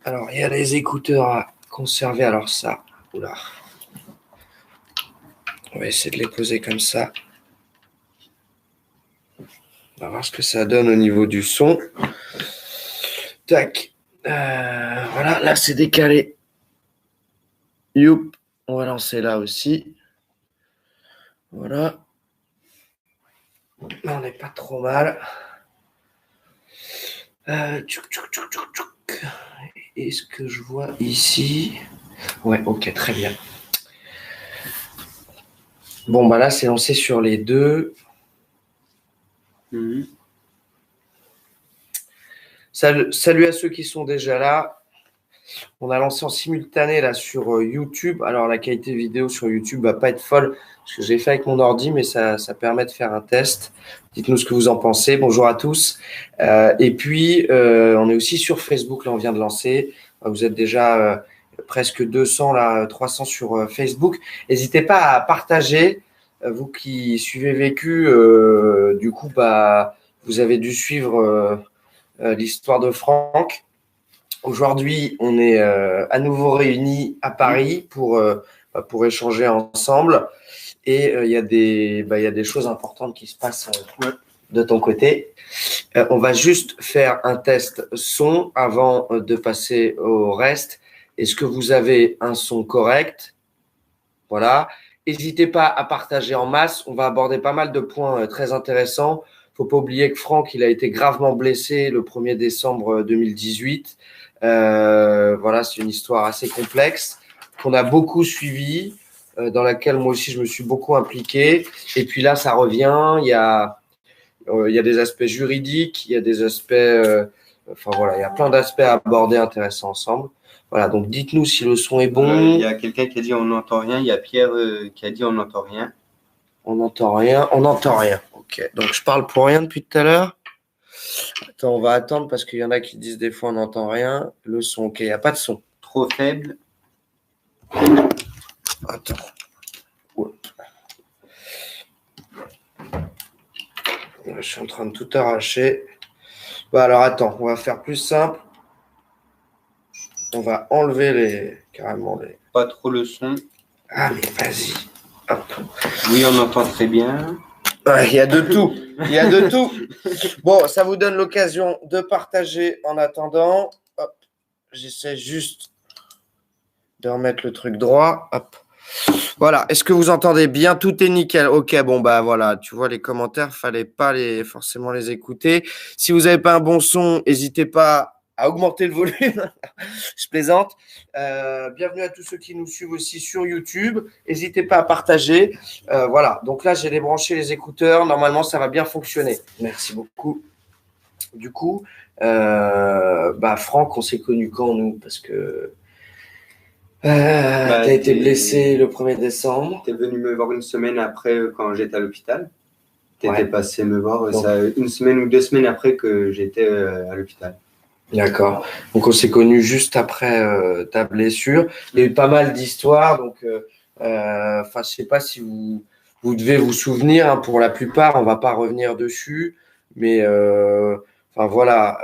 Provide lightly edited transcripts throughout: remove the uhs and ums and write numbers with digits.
Alors, il y a les écouteurs à conserver. Alors ça, oula. On va essayer de les poser comme ça. On va voir ce que ça donne au niveau du son. Tac. Voilà, là c'est décalé. Youp. On va lancer là aussi. Voilà. Là, on n'est pas trop mal. Est-ce que je vois ici? Ouais, ok, très bien. Bon, bah là, c'est lancé sur les deux. Salut à ceux qui sont déjà là. On a lancé en simultané là sur YouTube. Alors, la qualité vidéo sur YouTube va pas être folle parce que j'ai fait avec mon ordi, mais ça permet de faire un test. Dites-nous ce que vous en pensez. Bonjour à tous. Et puis, on est aussi sur Facebook. Là, on vient de lancer. Vous êtes déjà presque 200, là, 300 sur Facebook. N'hésitez pas à partager. Vous qui suivez Vécu, du coup, bah, vous avez dû suivre l'histoire de Franck. Aujourd'hui, on est à nouveau réunis à Paris pour échanger ensemble. Et il y a des choses importantes qui se passent de ton côté. On va juste faire un test son avant de passer au reste. Est-ce que vous avez un son correct? Voilà. N'hésitez pas à partager en masse. On va aborder pas mal de points très intéressants. Faut pas oublier que Franck, il a été gravement blessé le 1er décembre 2018. Voilà, c'est une histoire assez complexe qu'on a beaucoup suivie, dans laquelle moi aussi je me suis beaucoup impliqué. Et puis là, ça revient. Il y a des aspects juridiques, il y a des aspects, enfin voilà, il y a plein d'aspects à aborder intéressants ensemble. Voilà, donc dites-nous si le son est bon. Il y a quelqu'un qui a dit on n'entend rien. Il y a Pierre qui a dit on n'entend rien. On n'entend rien. On n'entend rien. Ok. Donc je parle pour rien depuis tout à l'heure. Attends, on va attendre parce qu'il y en a qui disent des fois on n'entend rien. Le son, ok, il n'y a pas de son. Trop faible. Attends. Ouais. Je suis en train de tout arracher. Bon, alors attends, on va faire plus simple. On va enlever carrément les. Pas trop le son. Ah mais vas-y. Hop. Oui, on entend très bien. Il y a de tout. Il y a de tout. Bon, ça vous donne l'occasion de partager en attendant. Hop. J'essaie juste de remettre le truc droit. Hop. Voilà. Est-ce que vous entendez bien? Tout est nickel. Ok, bon, bah voilà. Tu vois, les commentaires, fallait pas forcément les écouter. Si vous n'avez pas un bon son, n'hésitez pas à augmenter le volume. Je plaisante. Bienvenue à tous ceux qui nous suivent aussi sur YouTube. N'hésitez pas à partager. Voilà. Donc là, j'ai débranché les écouteurs. Normalement, ça va bien fonctionner. Merci beaucoup. Du coup, Franck, on s'est connus quand, nous? Parce que t'as été blessé le 1er décembre. T'es venu me voir une semaine après quand j'étais à l'hôpital. T'étais passé me voir une semaine ou 2 semaines après que j'étais à l'hôpital. D'accord. Donc on s'est connus juste après ta blessure. Il y a eu pas mal d'histoires. Donc, je sais pas si vous devez vous souvenir. Hein, pour la plupart, on va pas revenir dessus. Mais voilà.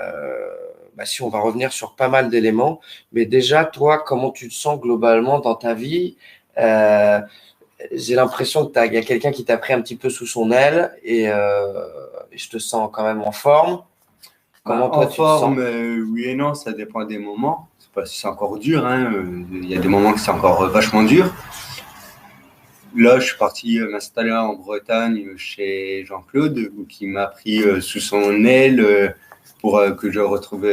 Si on va revenir sur pas mal d'éléments. Mais déjà, toi, comment tu te sens globalement dans ta vie? J'ai l'impression qu'il y a quelqu'un qui t'a pris un petit peu sous son aile et je te sens quand même en forme. Comment toi, tu te sens? Oui et non, ça dépend des moments. C'est encore dur. Hein. Il y a des moments que c'est encore vachement dur. Là, je suis parti m'installer en Bretagne chez Jean-Claude, qui m'a pris sous son aile pour que je retrouve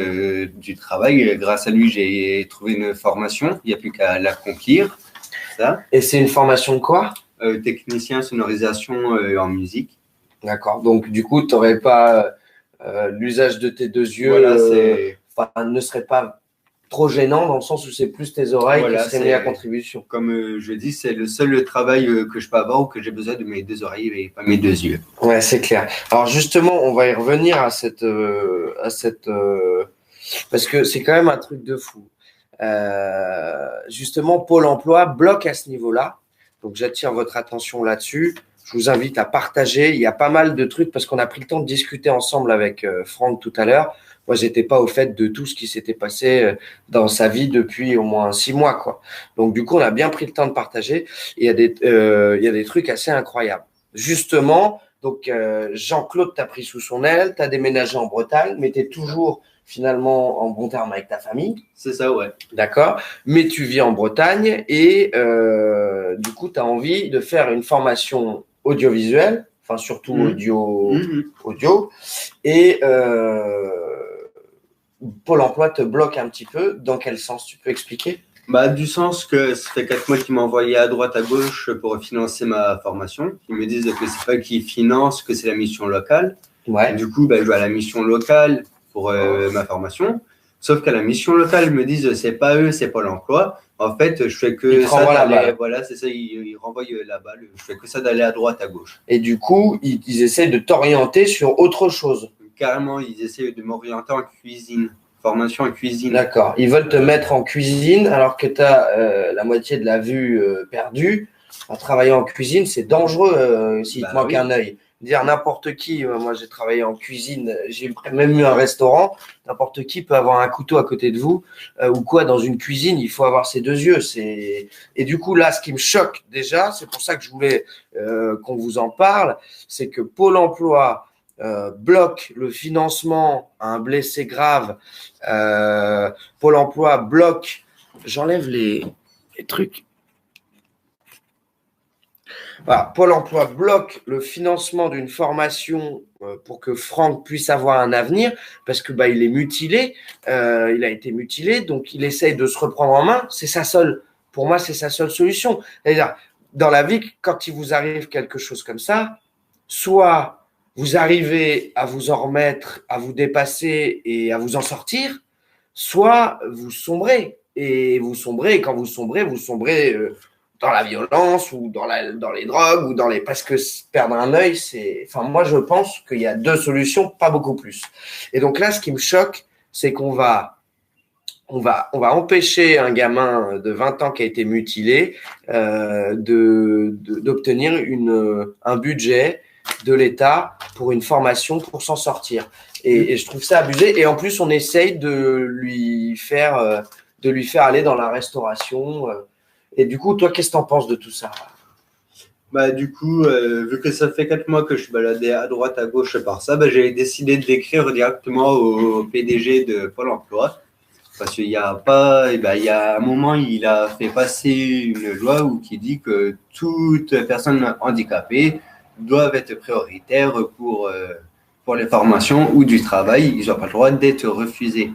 du travail. Et grâce à lui, j'ai trouvé une formation. Il n'y a plus qu'à l'accomplir. Ça. Et c'est une formation de quoi? Technicien sonorisation en musique. D'accord. Donc, du coup, tu n'aurais pas l'usage de tes deux yeux. Voilà, ne serait pas trop gênant dans le sens où c'est plus tes oreilles qui seraient mis à contribution. Comme je dis, c'est le seul travail que je peux avoir où que j'ai besoin de mes 2 oreilles et pas mes 2 yeux. Ouais, c'est clair. Alors justement, on va y revenir à cette parce que c'est quand même un truc de fou. Justement, Pôle emploi bloque à ce niveau-là. Donc, j'attire votre attention là-dessus. Je vous invite à partager. Il y a pas mal de trucs parce qu'on a pris le temps de discuter ensemble avec Franck tout à l'heure. moi, j'étais pas au fait de tout ce qui s'était passé dans sa vie depuis au moins 6 mois, quoi. Donc, du coup, on a bien pris le temps de partager. Et il y a des trucs assez incroyables. Justement, donc, Jean-Claude t'a pris sous son aile, t'as déménagé en Bretagne, mais t'es toujours finalement en bon terme avec ta famille. C'est ça, ouais. D'accord. Mais tu vis en Bretagne et du coup, tu as envie de faire une formation audiovisuelle, enfin surtout audio. Et Pôle emploi te bloque un petit peu. Dans quel sens tu peux expliquer? Bah, du sens que ça fait 4 mois qu'ils m'ont envoyé à droite, à gauche pour financer ma formation. Ils me disent que c'est pas eux qui financent, que c'est la mission locale. Ouais. Du coup, bah, je vais à la mission locale pour ma formation. Sauf qu'à la mission locale, ils me disent c'est pas eux, c'est Pôle emploi. En fait, je fais que ça d'aller. Voilà, c'est ça, ils renvoient la balle. Je fais que ça d'aller à droite, à gauche. Et du coup, ils essaient de t'orienter sur autre chose. Carrément, ils essaient de m'orienter en cuisine. Formation en cuisine. D'accord. Ils veulent te mettre en cuisine alors que tu as la moitié de la vue perdue. Travailler en cuisine, c'est dangereux s'il te manque un œil. Dire n'importe qui, moi j'ai travaillé en cuisine, j'ai même eu un restaurant, n'importe qui peut avoir un couteau à côté de vous ou quoi dans une cuisine, il faut avoir ses deux yeux. Et du coup là, ce qui me choque déjà, c'est pour ça que je voulais qu'on vous en parle, c'est que Pôle emploi bloque le financement à un blessé grave, Pôle emploi bloque, j'enlève les trucs. Voilà, Pôle emploi bloque le financement d'une formation pour que Franck puisse avoir un avenir parce que il est mutilé, il a été mutilé, donc il essaye de se reprendre en main. C'est sa seule, pour moi, c'est sa seule solution. C'est-à-dire, dans la vie, quand il vous arrive quelque chose comme ça, soit vous arrivez à vous en remettre, à vous dépasser et à vous en sortir, soit vous sombrez. Et vous sombrez, et quand vous sombrez dans la violence ou dans les drogues ou parce que perdre un œil, moi je pense qu'il y a deux solutions, pas beaucoup plus. Et donc là, ce qui me choque, c'est qu'on va empêcher un gamin de 20 ans qui a été mutilé d'obtenir un budget de l'État pour une formation pour s'en sortir. Et je trouve ça abusé. Et en plus, on essaye de lui faire aller dans la restauration. Et du coup, toi, qu'est-ce que tu en penses de tout ça? Bah, du coup, vu que ça fait 4 mois que je baladais à droite, à gauche par ça, j'ai décidé de l'écrire directement au PDG de Pôle emploi. Parce qu'il y a un moment, il a fait passer une loi qui dit que toute personne handicapée doivent être prioritaires pour les formations ou du travail. Ils n'ont pas le droit d'être refusés.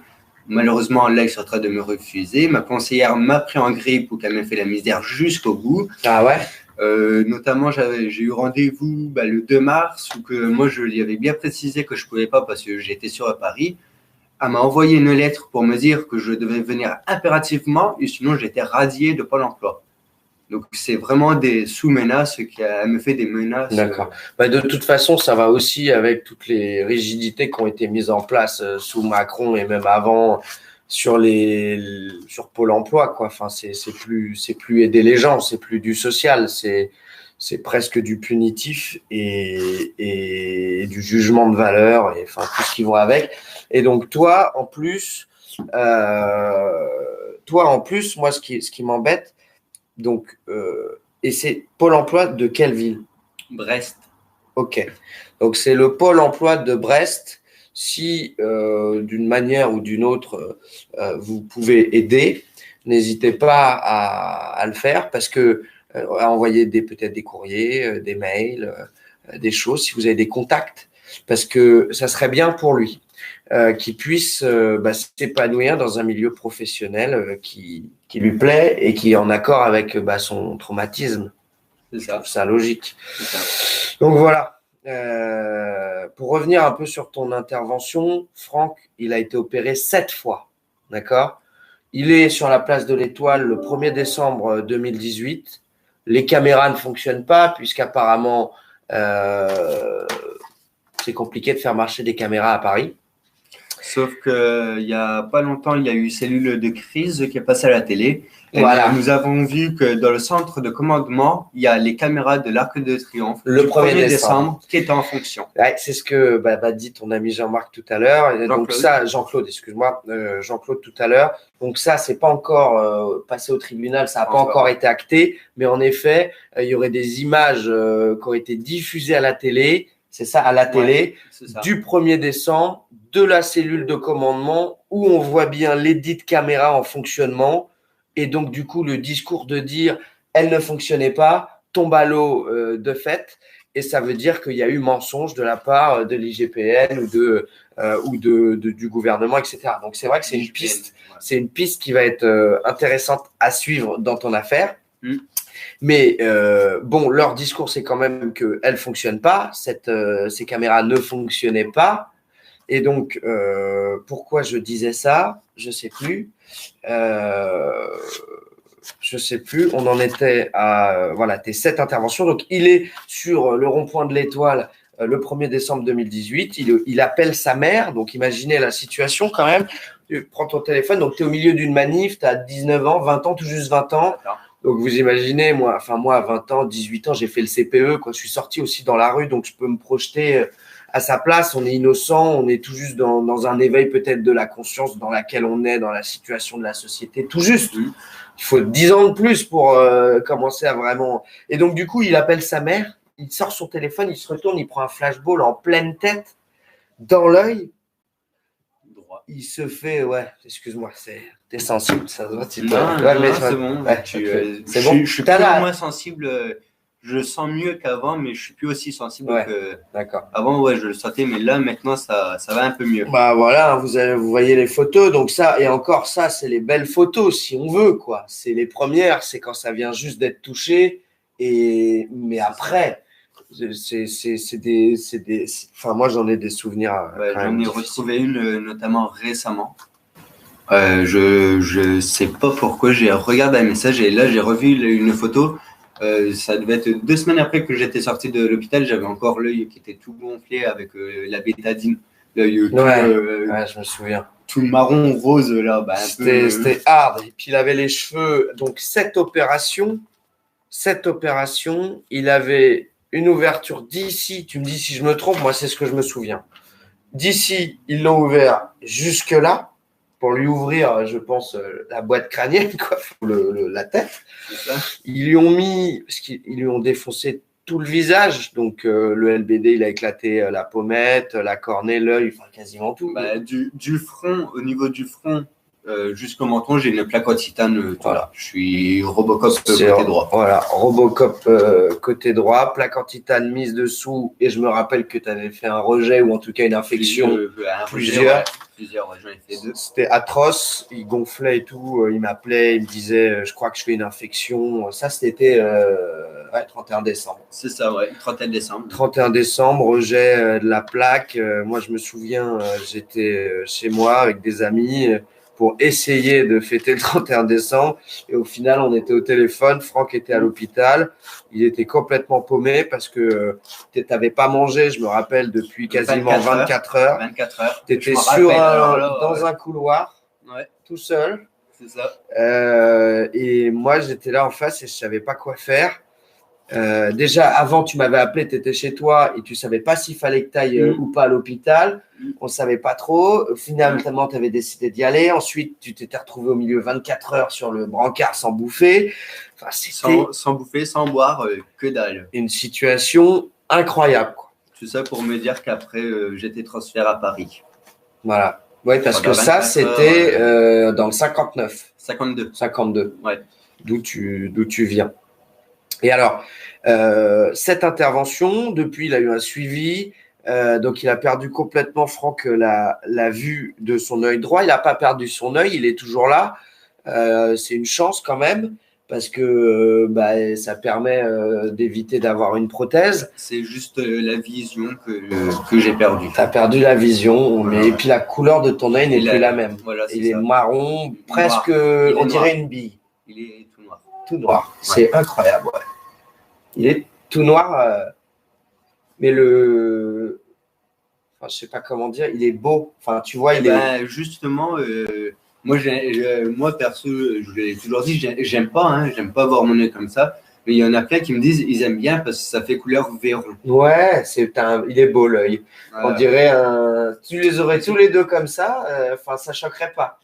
Malheureusement, là, ils sont en train de me refuser. Ma conseillère m'a pris en grippe pour qu'elle me fait la misère jusqu'au bout. Ah ouais? Notamment, j'ai eu rendez-vous le 2 mars où que moi, je lui avais bien précisé que je ne pouvais pas parce que j'étais sur Paris. Elle m'a envoyé une lettre pour me dire que je devais venir impérativement et sinon, j'étais radié de Pôle emploi. Donc, c'est vraiment des sous-menaces qu'elle me fait des menaces. D'accord. De toute façon, ça va aussi avec toutes les rigidités qui ont été mises en place sous Macron et même avant sur Pôle emploi, quoi. Enfin, c'est plus aider les gens, c'est plus du social, c'est presque du punitif et du jugement de valeur et enfin tout ce qui va avec. Et donc toi, en plus, moi, ce qui m'embête, donc, et c'est Pôle emploi de quelle ville? Brest. Ok. Donc, c'est le Pôle emploi de Brest. Si d'une manière ou d'une autre, vous pouvez aider, n'hésitez pas à le faire parce que à envoyer peut-être des courriers, des mails, des choses, si vous avez des contacts, parce que ça serait bien pour lui. Qui puisse s'épanouir dans un milieu professionnel qui lui plaît et qui est en accord avec son traumatisme. C'est ça. Je trouve ça logique. C'est ça. Donc voilà. Pour revenir un peu sur ton intervention, Franck, il a été opéré 7 fois. D'accord? Il est sur la place de l'Étoile le 1er décembre 2018. Les caméras ne fonctionnent pas puisqu'apparemment c'est compliqué de faire marcher des caméras à Paris. Sauf qu'il n'y a pas longtemps, il y a eu Cellule de crise qui est passée à la télé. Et Voilà. nous avons vu que dans le centre de commandement, il y a les caméras de l'Arc de Triomphe Le du 1er 1er décembre qui étaient en fonction. Ouais, c'est ce que dit ton ami Jean-Marc tout à l'heure. Donc ça, Jean-Claude, excuse-moi, Jean-Claude tout à l'heure. Donc ça, c'est pas encore passé au tribunal, ça n'a pas encore été acté. Mais en effet, il y aurait des images qui auraient été diffusées à la télé. C'est ça, à la télé, du 1er décembre, de la cellule de commandement, où on voit bien les dites caméras en fonctionnement. Et donc, du coup, le discours de dire « elle ne fonctionnait pas » tombe à l'eau de fait. Et ça veut dire qu'il y a eu mensonge de la part de l'IGPN ou du gouvernement, etc. Donc, c'est vrai que c'est une piste qui va être intéressante à suivre dans ton affaire. Mais bon, leur discours, c'est quand même qu'elles ne fonctionnent pas. Ces caméras ne fonctionnaient pas. Et donc, pourquoi je disais ça? Je ne sais plus. On en était à tes 7 interventions. Donc, il est sur le rond-point de l'Étoile le 1er décembre 2018. Il appelle sa mère. Donc, imaginez la situation quand même. Tu prends ton téléphone. Donc, tu es au milieu d'une manif. Tu as 19 ans, 20 ans, tout juste 20 ans. Donc, vous imaginez, moi, à 20 ans, 18 ans, j'ai fait le CPE. Quoi. Je suis sorti aussi dans la rue. Donc, je peux me projeter à sa place. On est innocent. On est tout juste dans un éveil peut-être de la conscience dans laquelle on est, dans la situation de la société. Tout juste. Il faut 10 ans de plus pour commencer à vraiment… Et donc, du coup, il appelle sa mère, il sort son téléphone, il se retourne, il prend un flashball en pleine tête, dans l'œil. Il se fait… Ouais, excuse-moi, t'es sensible, ça doit… c'est bon. Ouais, c'est bon. Je suis plus moins sensible… Je sens mieux qu'avant, mais je suis plus aussi sensible que… D'accord. Avant, je le sentais, mais là, maintenant, ça va un peu mieux. Bah voilà, vous voyez les photos. Donc ça, et encore ça, c'est les belles photos, si on veut, quoi. C'est les premières, c'est quand ça vient juste d'être touché. Mais après, enfin, moi, j'en ai des souvenirs. J'en ai retrouvé une, notamment récemment. Je sais pas pourquoi, j'ai regardé un message et là, j'ai revu une photo. Ça devait être 2 semaines après que j'étais sorti de l'hôpital, j'avais encore l'œil qui était tout gonflé avec la bétadine. L'œil je me souviens. Tout marron rose là. C'était hard. Et puis il avait les cheveux. Donc cette opération, il avait une ouverture d'ici. Tu me dis si je me trompe, moi c'est ce que je me souviens. D'ici, ils l'ont ouvert jusque là. Pour lui ouvrir, je pense, la boîte crânienne, quoi, la tête. Ils lui ont défoncé tout le visage. Donc, le LBD, il a éclaté la pommette, la cornée, l'œil, enfin, quasiment tout. Du front, au niveau du front, jusqu'au menton, j'ai une plaque en titane. Voilà. Je suis Robocop côté droit. Voilà, Robocop côté droit, plaque en titane mise dessous. Et je me rappelle que tu avais fait un rejet ou en tout cas une infection. Plusieurs, j'en ai fait 2. C'était atroce. Il gonflait et tout. Il m'appelait, il me disait je crois que je fais une infection. Ça, c'était 31 décembre. C'est ça, 31 décembre. 31 décembre, rejet de la plaque. Moi, je me souviens, j'étais chez moi avec des amis pour essayer de fêter le 31 décembre. Et au final, on était au téléphone. Franck était à l'hôpital. Il était complètement paumé parce que tu n'avais pas mangé, je me rappelle, depuis quasiment 24 heures. 24 heures. Tu étais dans un couloir, tout seul. C'est ça. Et moi, j'étais là en face et je ne savais pas quoi faire. Déjà, avant, tu m'avais appelé, tu étais chez toi et tu ne savais pas s'il fallait que tu ailles ou pas à l'hôpital. On ne savait pas trop. Finalement, tu avais décidé d'y aller. Ensuite, tu t'étais retrouvé au milieu 24 heures sur le brancard sans bouffer. Enfin, sans bouffer, sans boire, que dalle. Une situation incroyable, quoi. Tout ça pour me dire qu'après, j'étais transféré à Paris. Voilà. Oui, parce que ça, c'était dans le 59. 52. Ouais. D'où tu viens. Et alors, cette intervention, depuis, il a eu un suivi. Donc, il a perdu complètement, Franck, la vue de son œil droit. Il n'a pas perdu son œil, il est toujours là. C'est une chance quand même, parce que ça permet d'éviter d'avoir une prothèse. C'est juste la vision que j'ai perdue. Tu as perdu la vision, mais et puis la couleur de ton œil n'est plus la même. Voilà, il est marron, presque, on dirait une bille. Il est tout noir. Tout noir, c'est incroyable, ouais. Il est tout noir, mais Enfin, je sais pas comment dire. Il est beau. Enfin, tu vois, justement, moi, perso, je l'ai toujours dit, j'aime pas voir mon nez comme ça. Mais il y en a plein qui me disent ils aiment bien parce que ça fait couleur Véron. Ouais, il est beau l'œil. On dirait tu les aurais tous les deux comme ça, ça choquerait pas.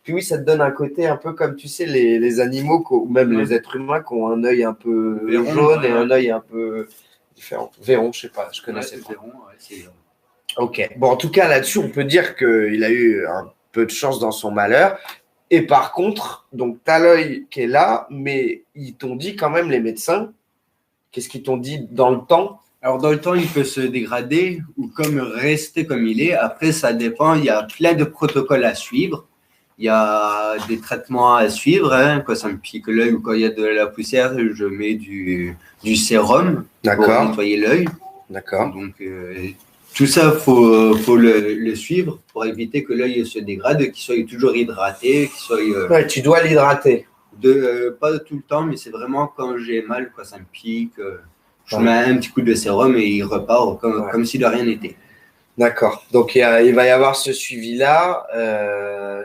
Puis oui, ça te donne un côté un peu comme tu sais les animaux ou même les êtres humains qui ont un œil un peu jaune et un œil un peu différent. Véron, je sais pas, je connaissais pas. Véron, Ok. Bon, en tout cas là-dessus, on peut dire qu'il a eu un peu de chance dans son malheur. Et par contre, donc, tu as l'œil qui est là, mais ils t'ont dit quand même, les médecins, qu'est-ce qu'ils t'ont dit dans le temps? Alors, dans le temps, il peut se dégrader ou comme rester comme il est. Après, ça dépend. Il y a plein de protocoles à suivre. Il y a des traitements à suivre. Quand ça me pique l'œil ou quand il y a de la poussière, je mets du sérum pour nettoyer l'œil. D'accord. Donc, tout ça, faut le suivre pour éviter que l'œil se dégrade, qu'il soit toujours hydraté, qu'il soit. Ouais, tu dois l'hydrater. Pas tout le temps, mais c'est vraiment quand j'ai mal, quand ça me pique, je mets un petit coup de sérum et il repart comme si de rien n'était. D'accord. Donc il va y avoir ce suivi-là.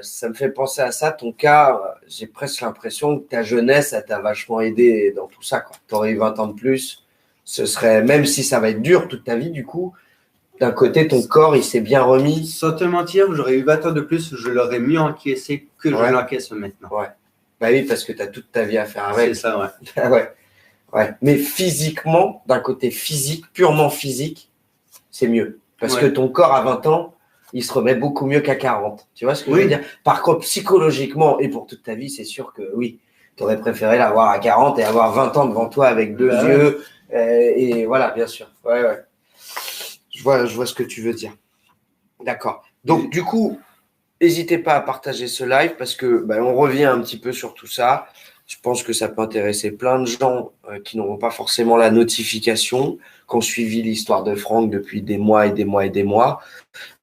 Ça me fait penser à ça. Ton cas, j'ai presque l'impression que ta jeunesse, ça t'a vachement aidé dans tout ça. Tu aurais eu 20 ans de plus. Ce serait, même si ça va être dur toute ta vie, du coup, d'un côté, ton corps, il s'est bien remis. Sans te mentir, j'aurais eu 20 ans de plus, je l'aurais mieux encaissé que je l'encaisse maintenant. Ouais. Bah oui, parce que tu as toute ta vie à faire avec. C'est ça, ouais. Mais physiquement, d'un côté physique, purement physique, c'est mieux. Parce que ton corps, à 20 ans, il se remet beaucoup mieux qu'à 40. Tu vois ce que je veux dire? Par contre, psychologiquement et pour toute ta vie, c'est sûr que oui, tu aurais préféré l'avoir à 40 et avoir 20 ans devant toi avec deux yeux. Et voilà, bien sûr. Ouais. Je vois ce que tu veux dire. D'accord. Donc, du coup, n'hésitez pas à partager ce live parce que on revient un petit peu sur tout ça. Je pense que ça peut intéresser plein de gens qui n'auront pas forcément la notification, qui ont suivi l'histoire de Franck depuis des mois et des mois et des mois.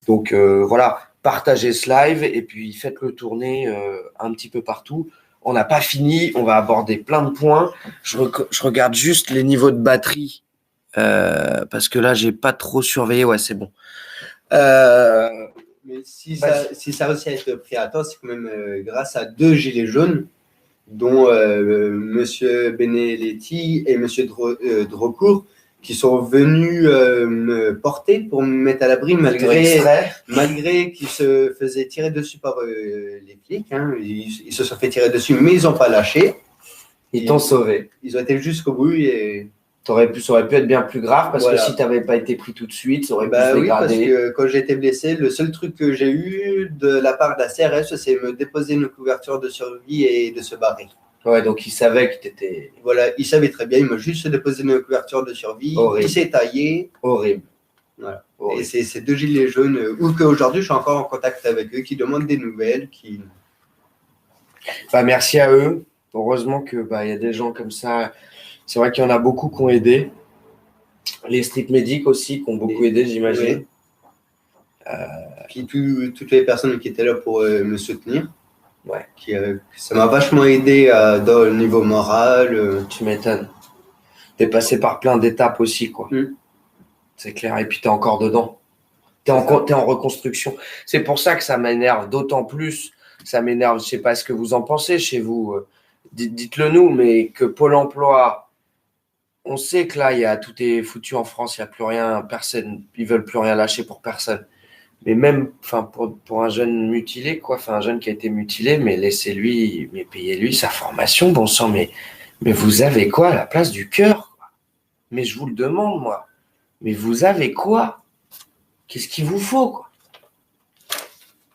Donc voilà, partagez ce live et puis faites-le tourner un petit peu partout. On n'a pas fini, on va aborder plein de points. Je regarde juste les niveaux de batterie parce que là, j'ai pas trop surveillé. Ouais, c'est bon. Mais si ça réussit à être pris à temps, c'est quand même grâce à 2 gilets jaunes, dont Monsieur Benedetti et Monsieur Drocourt, qui sont venus me porter pour me mettre à l'abri malgré qu'ils se faisaient tirer dessus par les flics. Ils se sont fait tirer dessus, mais ils n'ont pas lâché. Ils t'ont sauvé. Ils ont été jusqu'au bout et ça aurait pu être bien plus grave parce que si tu n'avais pas été pris tout de suite, ça aurait pu se dégrader. Oui, parce que quand j'ai été blessé, le seul truc que j'ai eu de la part de la CRS, c'est me déposer une couverture de survie et de se barrer. Ouais, donc il savait que tu étais. Voilà, il savait très bien, il m'a juste déposé une couverture de survie, il s'est taillé. Horrible. Voilà. Horrible. Et c'est ces 2 gilets jaunes, ou qu'aujourd'hui je suis encore en contact avec eux, qui demandent des nouvelles. Merci à eux. Heureusement que y a des gens comme ça. C'est vrai qu'il y en a beaucoup qui ont aidé. Les street medics aussi qui ont beaucoup aidé, j'imagine. Puis toutes les personnes qui étaient là pour me soutenir. Ouais. Ça m'a vachement aidé dans le niveau moral. Tu m'étonnes. Tu es passé par plein d'étapes aussi, quoi. C'est clair. Et puis tu es encore dedans. Tu es en reconstruction. C'est pour ça que ça m'énerve d'autant plus. Ça m'énerve, je ne sais pas ce que vous en pensez chez vous. Dites-le nous, mais que Pôle emploi, on sait que là, tout est foutu en France, il n'y a plus rien, personne, ils veulent plus rien lâcher pour personne. Mais même, pour un jeune mutilé, un jeune qui a été mutilé, mais laissez-lui, mais payez-lui sa formation, bon sang, mais vous avez quoi à la place du cœur, quoi? Mais je vous le demande, moi. Mais vous avez quoi? Qu'est-ce qu'il vous faut, quoi?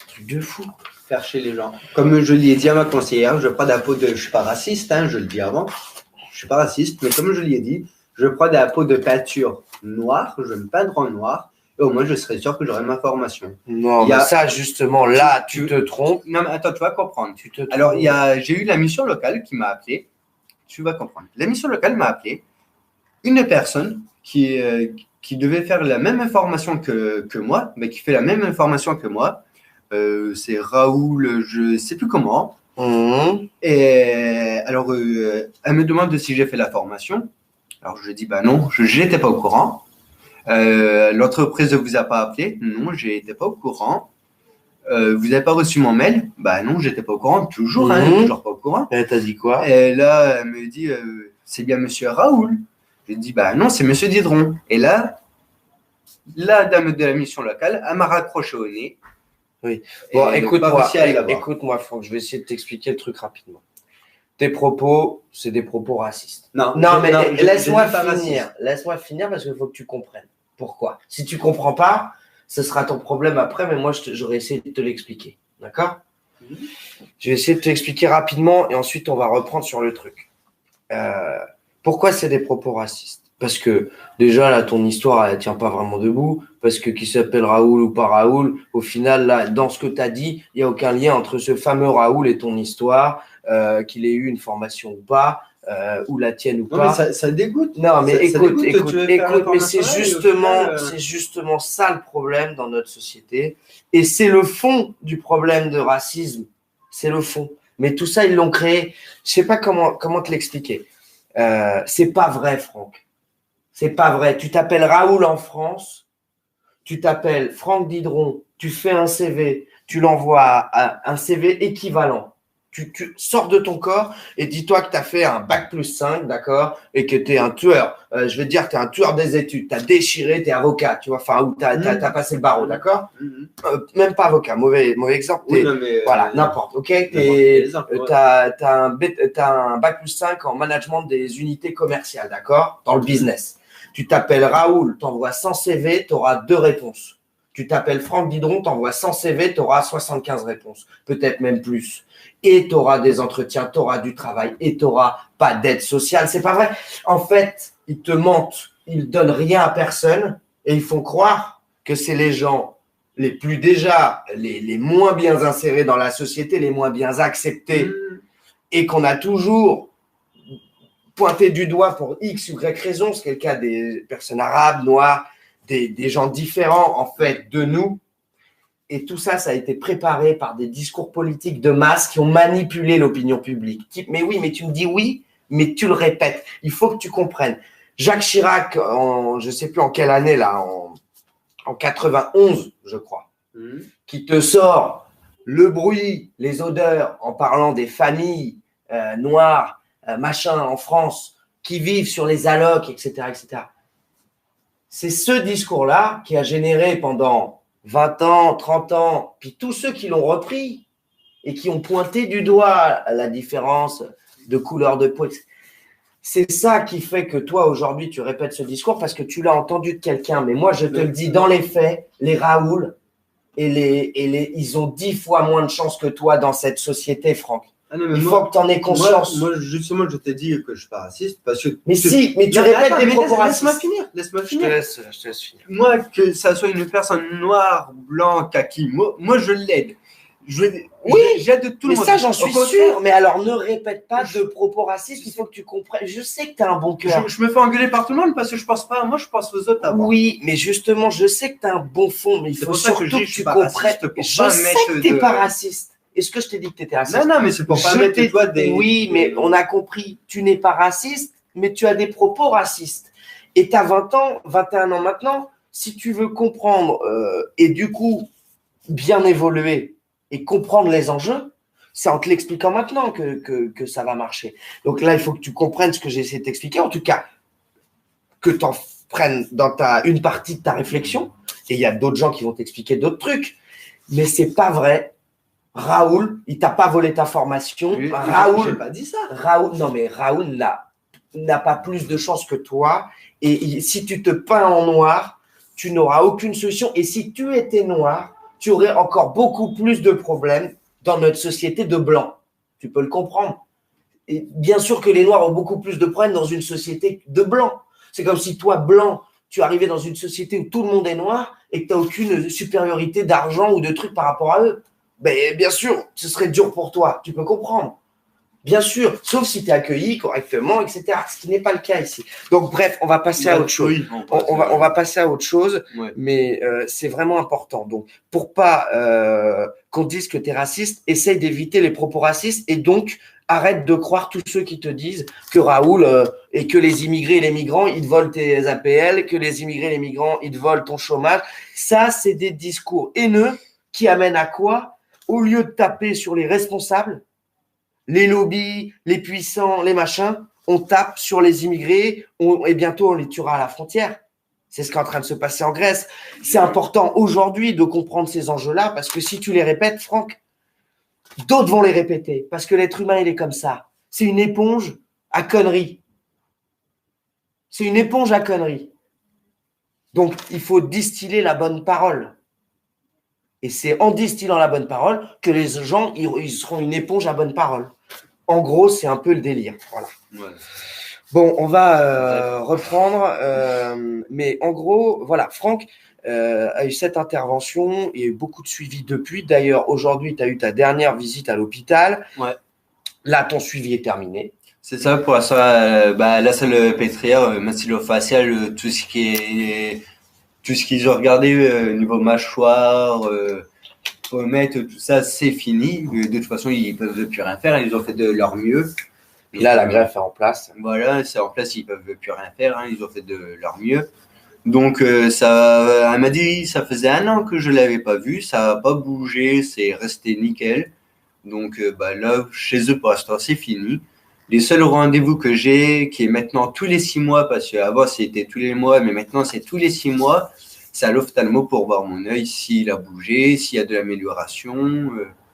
Truc de fou. Faire chez les gens. Comme je l'ai dit à ma conseillère, je suis pas raciste, je le dis avant. Je suis pas raciste, mais comme je l'ai dit, je prends des peaux de peinture noire, je vais me peindre en noir, et au moins je serai sûr que j'aurai ma formation. Non, mais ça, justement, là, tu te trompes. Non, mais attends, tu vas comprendre. Alors, j'ai eu la mission locale qui m'a appelé. Tu vas comprendre. La mission locale m'a appelé une personne qui devait faire la même formation que moi, mais qui fait la même formation que moi. C'est Raoul, je ne sais plus comment. Et alors, elle me demande si j'ai fait la formation. Alors, je dis non, je n'étais pas au courant. L'entreprise ne vous a pas appelé? Non, j'étais pas au courant. Vous n'avez pas reçu mon mail? Bah non, j'étais pas au courant. Toujours, toujours pas au courant. Et t'as dit quoi? Et là, elle me dit, c'est bien monsieur Raoul. J'ai dit, bah non, c'est monsieur Didron. Et là, la dame de la mission locale, elle m'a raccroché au nez. Oui. Bon, écoute-moi, Franck, je vais essayer de t'expliquer le truc rapidement. Tes propos, c'est des propos racistes. Non, mais laisse-moi finir. Laisse-moi finir parce qu'il faut que tu comprennes. Pourquoi? Si tu comprends pas, ce sera ton problème après, mais moi, j'aurais essayé de te l'expliquer. D'accord? Je vais essayer de te l'expliquer rapidement et ensuite, on va reprendre sur le truc. Pourquoi c'est des propos racistes? Parce que déjà, là, ton histoire, elle tient pas vraiment debout. Parce que qui s'appelle Raoul ou pas Raoul, au final, là, dans ce que tu as dit, il n'y a aucun lien entre ce fameux Raoul et ton histoire, qu'il ait eu une formation ou pas, ou la tienne ou pas. Mais ça dégoûte. Non, mais écoute, mais c'est justement, justement ça le problème dans notre société. Et c'est le fond du problème de racisme. C'est le fond. Mais tout ça, ils l'ont créé. Je sais pas comment te l'expliquer. C'est pas vrai, Franck. C'est pas vrai. Tu t'appelles Raoul en France, tu t'appelles Franck Didron, tu fais un CV, tu l'envoies à un CV équivalent. Tu sors de ton corps et dis-toi que tu as fait un bac+5, d'accord, et que tu es un tueur. Je veux dire, tu es un tueur des études. Tu as déchiré, tu es avocat, tu vois, enfin, ou tu as passé le barreau, d'accord. Même pas avocat, mauvais exemple. Oui, voilà, n'importe, ok. Tu as un bac+5 en management des unités commerciales, d'accord, dans le business. Tu t'appelles Raoul, tu envoies 100 CV, tu auras 2 réponses. Tu t'appelles Franck Didron, tu envoies 100 CV, tu auras 75 réponses, peut-être même plus. Et tu auras des entretiens, tu auras du travail et tu n'auras pas d'aide sociale. C'est pas vrai. En fait, ils te mentent, ils donnent rien à personne et ils font croire que c'est les gens les plus déjà, les moins bien insérés dans la société, les moins bien acceptés et qu'on a toujours pointé du doigt pour X, Y raison. C'est le cas des personnes arabes, noires, des gens différents en fait de nous. Et tout ça, ça a été préparé par des discours politiques de masse qui ont manipulé l'opinion publique. Mais oui, mais tu me dis oui, mais tu le répètes. Il faut que tu comprennes. Jacques Chirac, je ne sais plus en quelle année, là, en 91, je crois, qui te sort le bruit, les odeurs, en parlant des familles noires, machin, en France, qui vivent sur les allocs, etc., etc. C'est ce discours-là qui a généré pendant 20 ans, 30 ans, puis tous ceux qui l'ont repris et qui ont pointé du doigt la différence de couleur de peau. C'est ça qui fait que toi, aujourd'hui, tu répètes ce discours parce que tu l'as entendu de quelqu'un. Mais moi, je te le dis, dans les faits, les Raoul, ils ont 10 fois moins de chances que toi dans cette société, Franck. Il faut que tu en aies conscience. Moi, justement, je t'ai dit que je ne suis pas raciste parce que. Mais tu répètes des propos racistes. Laisse-moi finir. Je te laisse finir. Moi, que ça soit une personne noire, blanc, kaki, moi je l'aide. J'aide tout le monde. Mais ça, j'en suis sûr. Mais alors, ne répète pas de propos racistes. Il faut que tu comprennes. Je sais que tu as un bon cœur. Je me fais engueuler par tout le monde parce que je pense pas à moi, je pense aux autres avant. Oui, mais justement, je sais que tu as un bon fond, mais il faut surtout que tu comprennes. Je sais que tu n'es pas raciste. Est-ce que je t'ai dit que tu étais raciste? Non, mais c'est pour pas mettre toi des. Oui, mais on a compris. Tu n'es pas raciste, mais tu as des propos racistes. Et tu as 20 ans, 21 ans maintenant. Si tu veux comprendre et du coup bien évoluer et comprendre les enjeux, c'est en te l'expliquant maintenant que ça va marcher. Donc là, il faut que tu comprennes ce que j'ai essayé de t'expliquer. En tout cas, que tu en prennes dans une partie de ta réflexion. Et il y a d'autres gens qui vont t'expliquer d'autres trucs. Mais c'est pas vrai. Raoul, il t'a pas volé ta formation. Oui, Raoul, j'ai pas dit ça. Raoul n'a pas plus de chance que toi. Et si tu te peins en noir, tu n'auras aucune solution. Et si tu étais noir, tu aurais encore beaucoup plus de problèmes dans notre société de blancs. Tu peux le comprendre. Et bien sûr que les noirs ont beaucoup plus de problèmes dans une société de blancs. C'est comme si toi, blanc, tu arrivais dans une société où tout le monde est noir et que tu n'as aucune supériorité d'argent ou de trucs par rapport à eux. Ben, bien sûr, ce serait dur pour toi, tu peux comprendre. Bien sûr, sauf si tu es accueilli correctement, etc. Ce qui n'est pas le cas ici. Donc, bref, on va passer à autre chose. Oui, on va passer à autre chose, ouais. Mais c'est vraiment important. Donc, pour pas qu'on dise que tu es raciste, essaye d'éviter les propos racistes et donc Arrête de croire tous ceux qui te disent que Raoul et que les immigrés et les migrants, ils te volent tes APL, que les immigrés et les migrants, ils te volent ton chômage. Ça, c'est des discours haineux qui amènent à quoi? Au lieu de taper sur les responsables, les lobbies, les puissants, les machins, on tape sur les immigrés et bientôt on les tuera à la frontière. C'est ce qui est en train de se passer en Grèce. C'est important aujourd'hui de comprendre ces enjeux-là parce que si tu les répètes, Franck, d'autres vont les répéter parce que l'être humain, il est comme ça. C'est une éponge à conneries. C'est une éponge à conneries. Donc, il faut distiller la bonne parole. Et c'est en distillant la bonne parole que les gens, ils seront une éponge à bonne parole. En gros, c'est un peu le délire. Voilà. Ouais. Bon, on va reprendre. Mais en gros, voilà, Franck a eu cette intervention. Il y a eu beaucoup de suivi depuis. D'ailleurs, aujourd'hui, tu as eu ta dernière visite à l'hôpital. Ouais. Là, ton suivi est terminé. C'est ça, pour l'instant, là, c'est le pétrière, maxillofacial, tout ce qu'ils ont regardé niveau mâchoire, pommettes, tout ça, c'est fini. De toute façon, ils peuvent plus rien faire. Ils ont fait de leur mieux. Et là, la greffe est en place. Voilà, c'est en place. Ils peuvent plus rien faire. Ils ont fait de leur mieux. Donc, ça, elle m'a dit, ça faisait 1 an que je l'avais pas vu. Ça n'a pas bougé. C'est resté nickel. Donc, là, chez eux, pour l'instant, c'est fini. Les seuls rendez-vous que j'ai, qui est maintenant tous les 6 mois, parce qu'avant c'était tous les mois, mais maintenant c'est tous les 6 mois, c'est à l'ophtalmo pour voir mon œil, s'il a bougé, s'il y a de l'amélioration.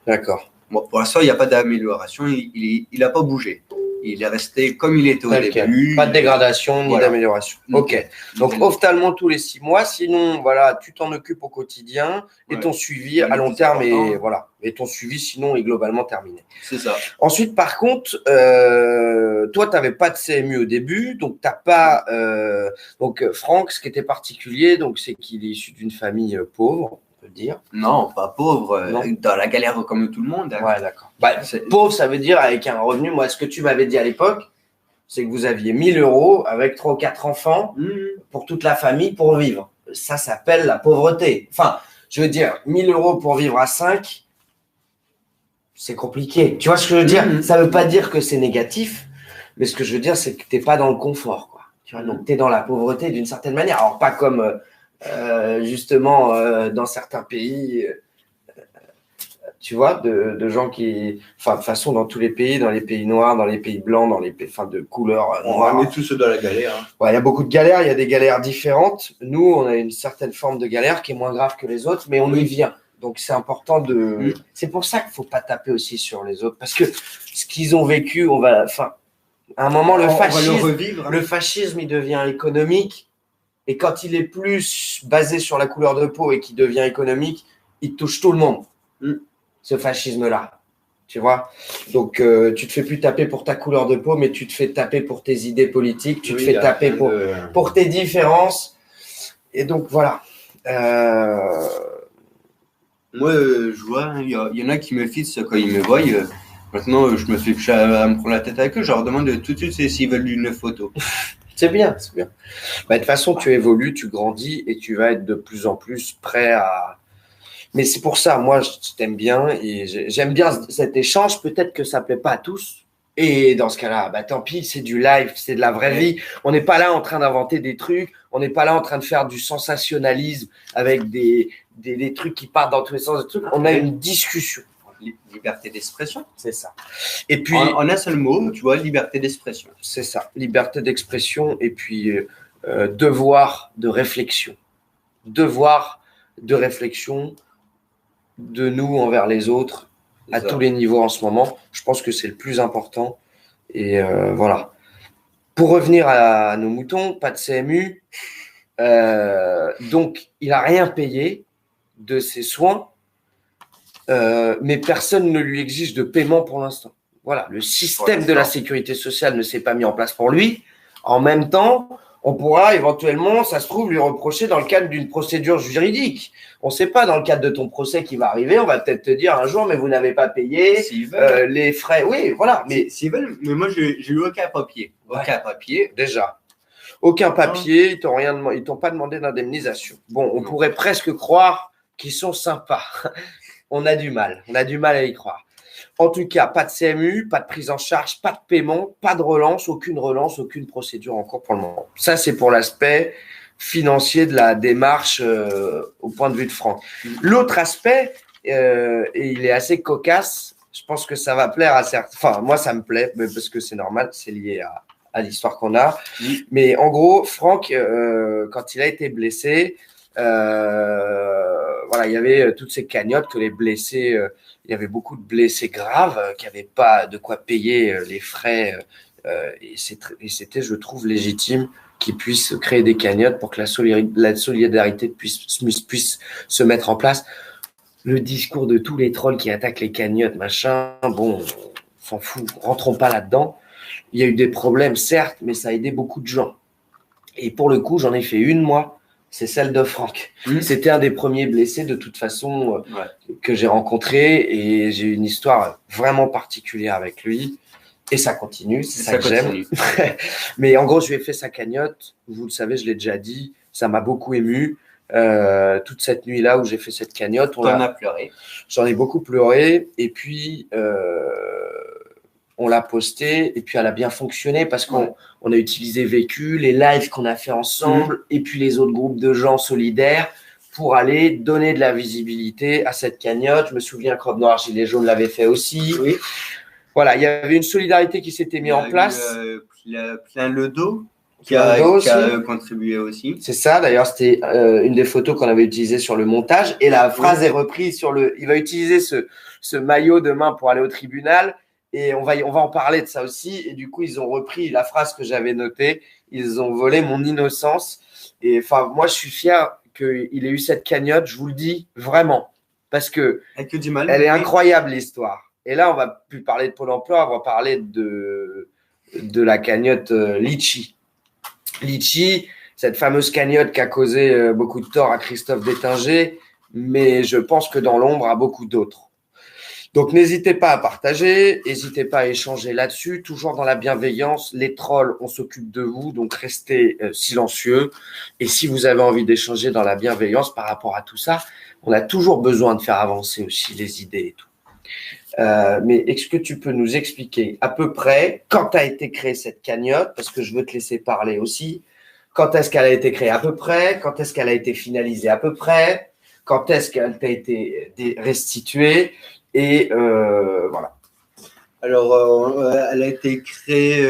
D'accord. Bon, pour l'instant, il n'y a pas d'amélioration, il n'a pas bougé. Il est resté comme il était au début. Pas de dégradation ni d'amélioration. Ok. Donc, ophtalmo tous les 6 mois. Sinon, voilà, tu t'en occupes au quotidien et ton suivi à long terme est, voilà. Et ton suivi, sinon, est globalement terminé. C'est ça. Ensuite, par contre, toi, tu n'avais pas de CMU au début. Donc, tu n'as pas. Donc, Franck, ce qui était particulier, donc, c'est qu'il est issu d'une famille pauvre. Dire. Non, pas pauvre, dans la galère comme tout le monde. Hein. Ouais, d'accord. Pauvre, ça veut dire avec un revenu. Moi, ce que tu m'avais dit à l'époque, c'est que vous aviez 1 000 € avec 3 ou 4 enfants pour toute la famille pour vivre. Ça s'appelle la pauvreté. Enfin, je veux dire, 1 000 € pour vivre à 5, c'est compliqué. Tu vois ce que je veux dire? Ça ne veut pas dire que c'est négatif, mais ce que je veux dire, c'est que tu n'es pas dans le confort. Quoi. Tu vois, donc, tu es dans la pauvreté d'une certaine manière. Alors, pas comme. Justement dans certains pays, tu vois, de gens qui, enfin, de toute façon, dans tous les pays, dans les pays noirs, dans les pays blancs, dans les pays, enfin, de couleurs noires. On met tous dans la galère. Hein. Ouais, il y a beaucoup de galères, il y a des galères différentes. Nous, on a une certaine forme de galère qui est moins grave que les autres, mais on y vient. Donc, c'est important de. C'est pour ça qu'il ne faut pas taper aussi sur les autres, parce que ce qu'ils ont vécu, enfin, à un moment, le fascisme, il devient économique. Et quand il est plus basé sur la couleur de peau et qu'il devient économique, il touche tout le monde, ce fascisme-là. Tu vois? Donc, tu te fais plus taper pour ta couleur de peau, mais tu te fais taper pour tes idées politiques, tu te fais taper pour tes différences. Et donc, voilà. Moi, je vois, il y en a qui me fixent quand ils me voient. Maintenant, je me fais plus à me prendre la tête avec eux. Je leur demande tout de suite s'ils veulent une photo. C'est bien, c'est bien. De toute façon, tu évolues, tu grandis et tu vas être de plus en plus prêt à. Mais c'est pour ça, moi, je t'aime bien et j'aime bien cet échange. Peut-être que ça ne plaît pas à tous. Et dans ce cas-là, tant pis, c'est du live, c'est de la vraie vie. On n'est pas là en train d'inventer des trucs. On n'est pas là en train de faire du sensationnalisme avec des trucs qui partent dans tous les sens. On a une discussion. Liberté d'expression. C'est ça. Et puis, en un seul mot, tu vois, liberté d'expression. C'est ça, liberté d'expression et puis devoir de réflexion. Devoir de réflexion de nous envers les autres à tous les niveaux en ce moment. Je pense que c'est le plus important. Et voilà. Pour revenir à nos moutons, pas de CMU. Donc, il n'a rien payé de ses soins. Mais personne ne lui exige de paiement pour l'instant. Voilà, le système de la sécurité sociale ne s'est pas mis en place pour lui. En même temps, on pourra éventuellement, ça se trouve, lui reprocher dans le cadre d'une procédure juridique. On ne sait pas, dans le cadre de ton procès qui va arriver, on va peut-être te dire un jour, mais vous n'avez pas payé les frais. Oui, voilà. Mais s'ils veulent, mais moi, j'ai eu aucun papier. Aucun papier. Déjà. Aucun papier, ils t'ont pas demandé d'indemnisation. Bon, on pourrait presque croire qu'ils sont sympas. On a du mal à y croire. En tout cas, pas de CMU, pas de prise en charge, pas de paiement, pas de relance, aucune procédure en cours pour le moment. Ça, c'est pour l'aspect financier de la démarche au point de vue de Franck. L'autre aspect, et il est assez cocasse, je pense que ça va plaire à certains. Enfin, moi, ça me plaît, parce que c'est normal, c'est lié à l'histoire qu'on a. Mais en gros, Franck, quand il a été blessé, voilà, il y avait toutes ces cagnottes que les blessés, il y avait beaucoup de blessés graves qui n'avaient pas de quoi payer les frais. Et c'était, je trouve, légitime qu'ils puissent créer des cagnottes pour que la solidarité puisse se mettre en place. Le discours de tous les trolls qui attaquent les cagnottes, machin, bon, on s'en fout, rentrons pas là-dedans. Il y a eu des problèmes, certes, mais ça a aidé beaucoup de gens. Et pour le coup, j'en ai fait une, moi, c'est celle de Franck. C'était un des premiers blessés, de toute façon, que j'ai rencontré, et j'ai une histoire vraiment particulière avec lui. Et ça continue, c'est ça que j'aime. Mais en gros, je lui ai fait sa cagnotte. Vous le savez, je l'ai déjà dit. Ça m'a beaucoup ému. Toute cette nuit-là où j'ai fait cette cagnotte. On a pleuré. J'en ai beaucoup pleuré. Et puis, on l'a postée. Et puis, elle a bien fonctionné parce qu'on a utilisé Vécu, les lives qu'on a fait ensemble, et puis les autres groupes de gens solidaires pour aller donner de la visibilité à cette cagnotte. Je me souviens que Robe Noire Gilet Jaune l'avait fait aussi. Oui. Voilà, il y avait une solidarité qui s'était mise en place. Plein le dos qui a contribué aussi. C'est ça, d'ailleurs, c'était une des photos qu'on avait utilisées sur le montage. Et la phrase est reprise sur le… Il va utiliser ce maillot demain pour aller au tribunal. Et on va en parler de ça aussi. Et du coup, ils ont repris la phrase que j'avais notée. Ils ont volé mon innocence. Et enfin, moi, je suis fier qu'il ait eu cette cagnotte. Je vous le dis vraiment. Parce que elle est incroyable, l'histoire. Et là, on va plus parler de Pôle emploi, on va parler de la cagnotte Litchi. Litchi, cette fameuse cagnotte qui a causé beaucoup de tort à Christophe Détinger, mais je pense que dans l'ombre, à beaucoup d'autres. Donc, n'hésitez pas à partager, n'hésitez pas à échanger là-dessus, toujours dans la bienveillance. Les trolls, on s'occupe de vous, donc restez silencieux. Et si vous avez envie d'échanger dans la bienveillance par rapport à tout ça, on a toujours besoin de faire avancer aussi les idées et tout. Mais est-ce que tu peux nous expliquer à peu près quand a été créée cette cagnotte, parce que je veux te laisser parler aussi, quand est-ce qu'elle a été créée à peu près, quand est-ce qu'elle a été finalisée à peu près, quand est-ce qu'elle t'a été restituée, et voilà. Alors, elle a été créée,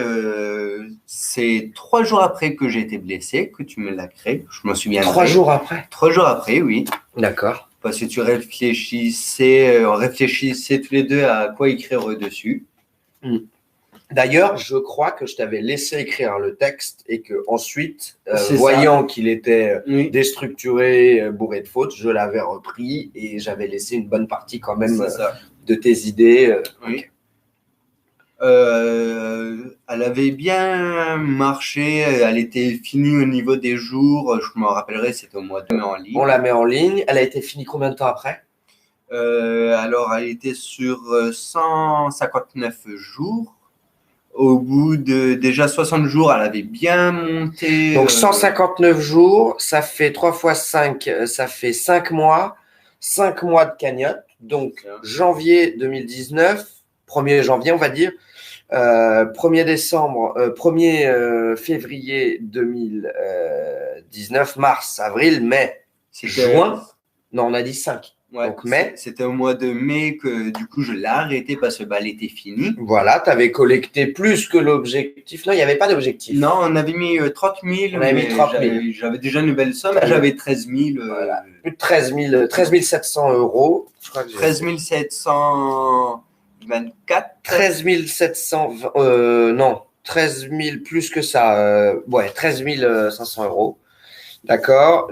c'est 3 jours après que j'ai été blessé, que tu me l'as créée, je m'en souviens. 3 jours après? 3 jours après, oui. D'accord. Parce que on réfléchissait tous les deux à quoi écrire dessus. D'ailleurs, je crois que je t'avais laissé écrire le texte et que ensuite, voyant qu'il était déstructuré, bourré de fautes, je l'avais repris et j'avais laissé une bonne partie quand même de tes idées. Oui. Elle avait bien marché, elle était finie au niveau des jours, je me rappellerai, c'était au mois de mai en ligne. On la met en ligne, elle a été finie combien de temps après? Alors, elle était sur 159 jours. Au bout de déjà 60 jours, elle avait bien monté. Donc 159 jours, ça fait 3 fois 5, ça fait 5 mois. 5 mois de cagnotte, donc janvier 2019, 1er janvier on va dire, 1er décembre, 1er février 2019, mars, avril, mai, juin. Non, on a dit 5. Ouais, donc mai. C'était au mois de mai que du coup je l'ai arrêté parce que elle était finie. Voilà, tu avais collecté plus que l'objectif. Non, il n'y avait pas d'objectif. Non, on avait mis 30 000. On avait mis 30 000. J'avais déjà une belle somme. J'avais 13 000. Voilà. Plus de 13 700 euros. Je crois que 13 724. 13 700. Non, 13 000 plus que ça. 13 500 euros. D'accord.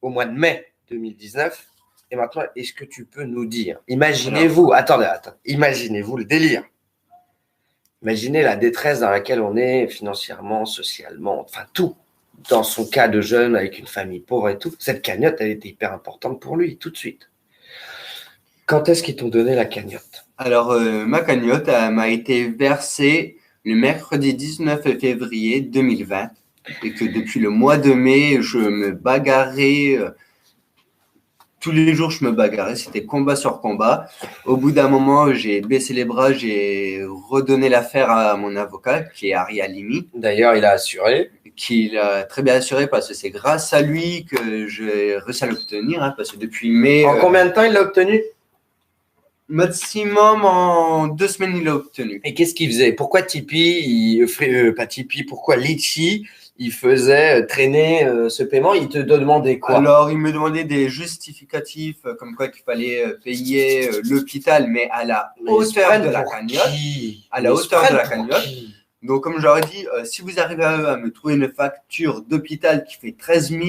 Au mois de mai 2019. Et maintenant, est-ce que tu peux nous dire, imaginez-vous, attendez, imaginez-vous le délire. Imaginez la détresse dans laquelle on est financièrement, socialement, enfin tout. Dans son cas de jeune, avec une famille pauvre et tout, cette cagnotte, elle était hyper importante pour lui, tout de suite. Quand est-ce qu'ils t'ont donné la cagnotte? Alors, ma cagnotte m'a été versée le mercredi 19 février 2020. Et que depuis le mois de mai, je me bagarrais tous les jours, je me bagarrais. C'était combat sur combat. Au bout d'un moment, j'ai baissé les bras. J'ai redonné l'affaire à mon avocat, qui est Ari Halimi. D'ailleurs, il a assuré. Qui l'a très bien assuré parce que c'est grâce à lui que j'ai réussi à l'obtenir. Hein, parce que depuis mai. En combien de temps il l'a obtenu? Maximum en 2 semaines, il l'a obtenu. Et qu'est-ce qu'il faisait? Pourquoi Tipeee, pas Tipeee, pourquoi Litchi, il faisait traîner ce paiement? Il te demandait quoi? Alors, il me demandait des justificatifs, comme quoi qu'il fallait payer l'hôpital, mais à la hauteur de la cagnotte. À la hauteur de la cagnotte. Donc, comme j'aurais dit, si vous arrivez à me trouver une facture d'hôpital qui fait 13 000,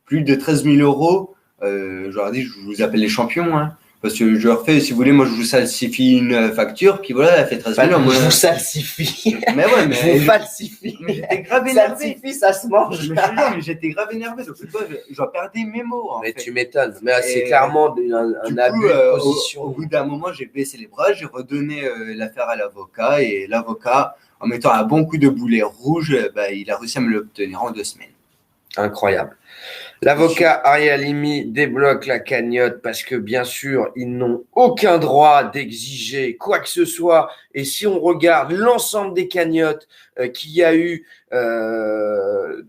plus de 13 000 euros, j'aurais dit, je vous appelle les champions, hein. Parce que je leur fais, si vous voulez, moi je vous falsifie une facture, puis voilà, elle fait 13 000 euros. Je vous falsifie. Mais ouais, mais. Je vous falsifie. Mais j'étais grave énervé. Falsifie, ça se mange. Mais je te jure, mais j'étais grave énervé. Donc, je perdais mes mots. Mais tu m'étonnes. Mais c'est clairement un abus de position. Au bout d'un moment, j'ai baissé les bras, j'ai redonné l'affaire à l'avocat. Et l'avocat, en mettant un bon coup de boulet rouge, il a réussi à me l'obtenir en 2 semaines. Incroyable. L'avocat Ari Halimi débloque la cagnotte parce que, bien sûr, ils n'ont aucun droit d'exiger quoi que ce soit. Et si on regarde l'ensemble des cagnottes qu'il y a eu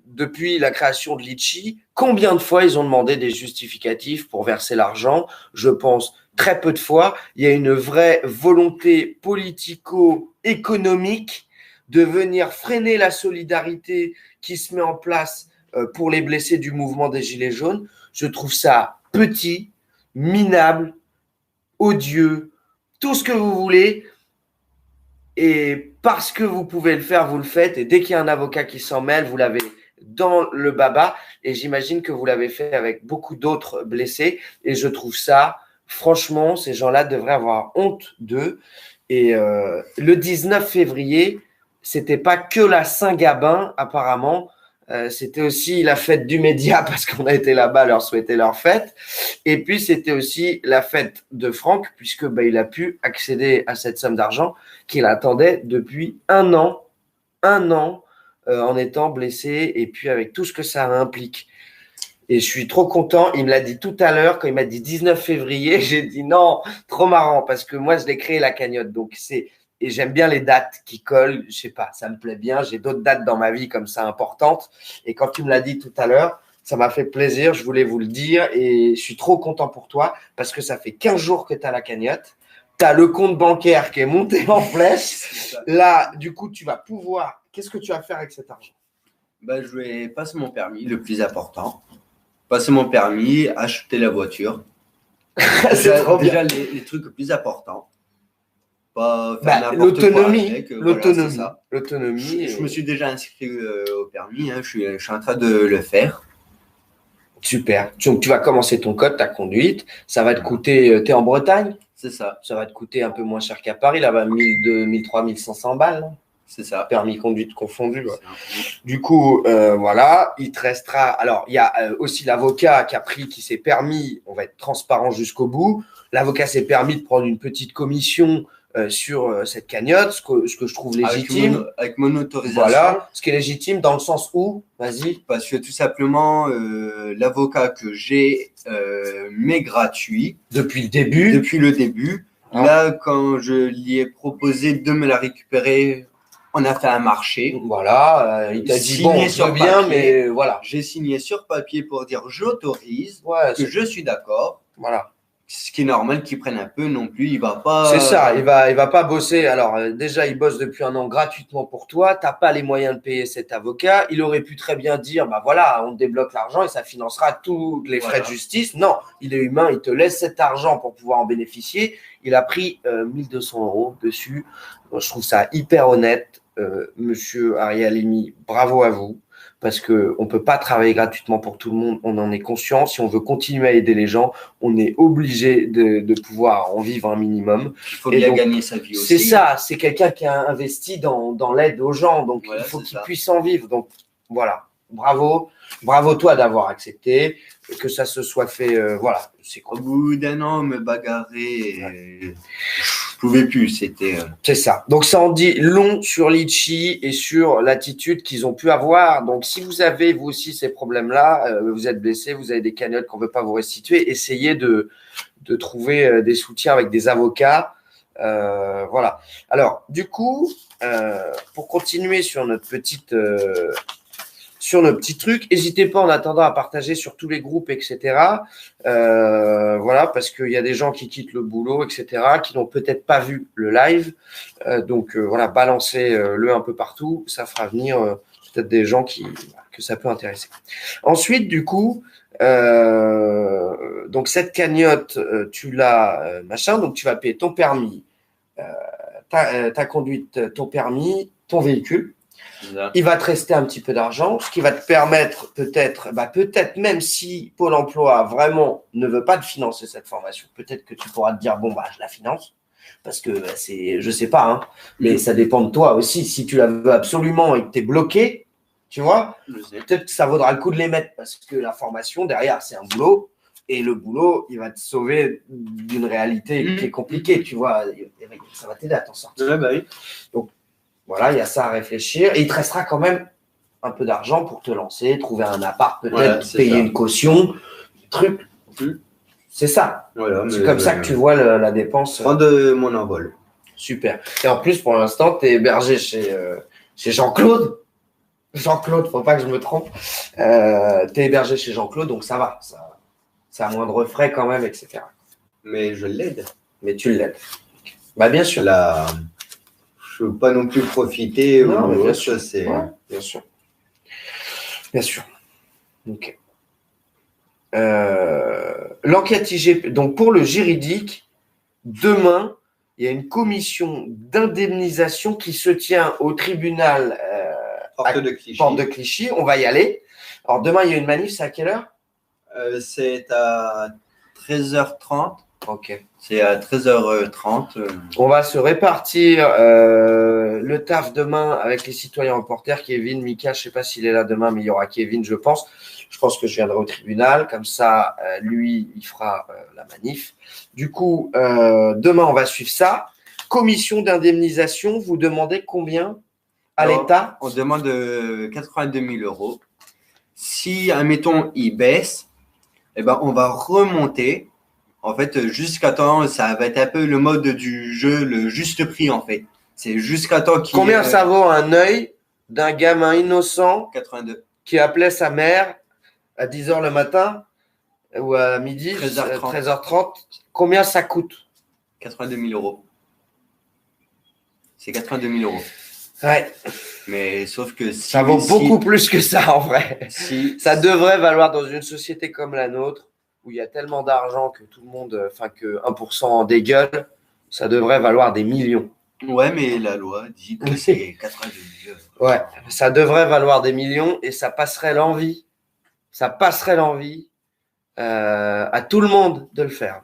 depuis la création de Litchi, combien de fois ils ont demandé des justificatifs pour verser l'argent? Je pense très peu de fois. Il y a une vraie volonté politico-économique de venir freiner la solidarité qui se met en place pour les blessés du mouvement des Gilets jaunes. Je trouve ça petit, minable, odieux, tout ce que vous voulez. Et parce que vous pouvez le faire, vous le faites. Et dès qu'il y a un avocat qui s'en mêle, vous l'avez dans le baba. Et j'imagine que vous l'avez fait avec beaucoup d'autres blessés. Et je trouve ça, franchement, ces gens-là devraient avoir honte d'eux. Et le 19 février, c'était pas que la Saint-Gabin, apparemment. C'était aussi la fête du média parce qu'on a été là-bas leur souhaiter leur fête. Et puis, c'était aussi la fête de Franck puisque il a pu accéder à cette somme d'argent qu'il attendait depuis un an en étant blessé et puis avec tout ce que ça implique. Et je suis trop content. Il me l'a dit tout à l'heure quand il m'a dit 19 février. J'ai dit non, trop marrant parce que moi, je l'ai créé la cagnotte. Donc, et j'aime bien les dates qui collent. Je sais pas, ça me plaît bien. J'ai d'autres dates dans ma vie comme ça importantes. Et quand tu me l'as dit tout à l'heure, ça m'a fait plaisir. Je voulais vous le dire. Et je suis trop content pour toi parce que ça fait 15 jours que tu as la cagnotte. Tu as le compte bancaire qui est monté en flèche. Là, du coup, tu vas pouvoir… Qu'est-ce que tu vas faire avec cet argent? Je vais passer mon permis, le plus important. Passer mon permis, acheter la voiture. C'est trop bien. Déjà les trucs les plus importants. Pas faire l'autonomie. L'autonomie. Je me suis déjà inscrit au permis. Hein, je suis en train de le faire. Super. Donc, tu vas commencer ton code, ta conduite. Ça va te coûter… Tu es en Bretagne? C'est ça. Ça va te coûter un peu moins cher qu'à Paris. Là-bas, 1200, 1300, 1500 balles. Hein. C'est ça. Permis conduite confondu. Ouais. Du coup, voilà, il te restera… Alors, il y a aussi l'avocat qui s'est permis, on va être transparent jusqu'au bout, l'avocat s'est permis de prendre une petite commission sur cette cagnotte, ce que je trouve légitime. Avec mon autorisation. Voilà, ce qui est légitime dans le sens où, vas-y. Parce que tout simplement, l'avocat que j'ai m'est gratuit. Depuis le début. Depuis le début. Hein. Là, quand je lui ai proposé de me la récupérer, on a fait un marché. Voilà, il t'a dit bon, je veux bien, mais voilà. J'ai signé sur papier pour dire j'autorise, que je suis d'accord. Voilà. Ce qui est normal qu'il prenne un peu non plus, il va pas… C'est ça, il va pas bosser. Alors déjà, il bosse depuis un an gratuitement pour toi. T'as pas les moyens de payer cet avocat. Il aurait pu très bien dire, voilà, on te débloque l'argent et ça financera tous les frais de justice. Non, il est humain, il te laisse cet argent pour pouvoir en bénéficier. Il a pris 1200 € dessus. Je trouve ça hyper honnête, monsieur Ari Halimi. Bravo à vous. Parce que on peut pas travailler gratuitement pour tout le monde, on en est conscient. Si on veut continuer à aider les gens, on est obligé de pouvoir en vivre un minimum. Il faut bien gagner sa vie aussi. C'est ça, c'est quelqu'un qui a investi dans l'aide aux gens, donc il faut qu'il puisse en vivre. Donc voilà, bravo toi d'avoir accepté, que ça se soit fait, voilà. Au bout d'un an, me bagarrer. pouvais plus. C'était. C'est ça. Donc, ça en dit long sur Litchi et sur l'attitude qu'ils ont pu avoir. Donc, si vous avez, vous aussi, ces problèmes-là, vous êtes blessé, vous avez des cagnottes qu'on ne veut pas vous restituer, essayez de trouver des soutiens avec des avocats. Voilà. Alors, du coup, pour continuer sur notre petite... sur nos petits trucs, n'hésitez pas en attendant à partager sur tous les groupes, etc. Voilà, parce qu'il y a des gens qui quittent le boulot, etc., qui n'ont peut-être pas vu le live. Donc, voilà, balancez-le un peu partout. Ça fera venir peut-être des gens que ça peut intéresser. Ensuite, du coup, donc cette cagnotte, tu l'as, machin, donc tu vas payer ton permis, ta conduite, ton permis, ton véhicule. Il va te rester un petit peu d'argent, ce qui va te permettre peut-être même si Pôle emploi vraiment ne veut pas te financer cette formation, peut-être que tu pourras te dire, bon, je la finance, parce que je sais pas, hein, mais ça dépend de toi aussi. Si tu la veux absolument et que tu es bloqué, tu vois, peut-être que ça vaudra le coup de les mettre, parce que la formation, derrière, c'est un boulot, et le boulot, il va te sauver d'une réalité qui est compliquée, tu vois, ça va t'aider à t'en sortir. Ouais, oui. Donc, voilà, il y a ça à réfléchir. Et il te restera quand même un peu d'argent pour te lancer, trouver un appart, peut-être, payer une caution, truc. C'est ça. Voilà, c'est comme ça que tu vois la dépense. Prendre mon envol. Super. Et en plus, pour l'instant, tu es hébergé chez Jean-Claude. Jean-Claude, faut pas que je me trompe. Tu es hébergé chez Jean-Claude, donc ça va. Ça a moindre frais quand même, etc. Mais je l'aide. Mais tu l'aides. Bien sûr. Je ne veux pas non plus profiter. Non, mais bien sûr. Ouais, bien sûr. Bien sûr. Ok. L'enquête IGP. Donc, pour le juridique, demain, il y a une commission d'indemnisation qui se tient au tribunal Porte de Clichy. On va y aller. Alors, demain, il y a une manif. C'est à quelle heure? C'est à 13h30. Ok. C'est à 13h30. On va se répartir le taf demain avec les citoyens reporters. Kevin, Mika, je ne sais pas s'il est là demain, mais il y aura Kevin, je pense. Je pense que je viendrai au tribunal. Comme ça, lui, il fera la manif. Du coup, demain, on va suivre ça. Commission d'indemnisation, vous demandez combien à l'État? On demande 82 000 euros. Si, admettons, il baisse, on va remonter. En fait, jusqu'à temps, ça va être un peu le mode du jeu, le juste prix, en fait. C'est jusqu'à temps qu'il... Combien ça vaut un œil d'un gamin innocent 82. Qui appelait sa mère à 10h le matin ou à midi, 13h30. Combien ça coûte? 82 000 euros. C'est 82 000 euros. Ouais. Mais sauf que ça vaut beaucoup plus que ça, en vrai. Ça devrait valoir dans une société comme la nôtre, où il y a tellement d'argent que tout le monde, que 1% en dégueule, ça devrait valoir des millions. Ouais, mais la loi dit que c'est 82 000 euros. Ouais, ça devrait valoir des millions et ça passerait l'envie. Ça passerait l'envie à tout le monde de le faire.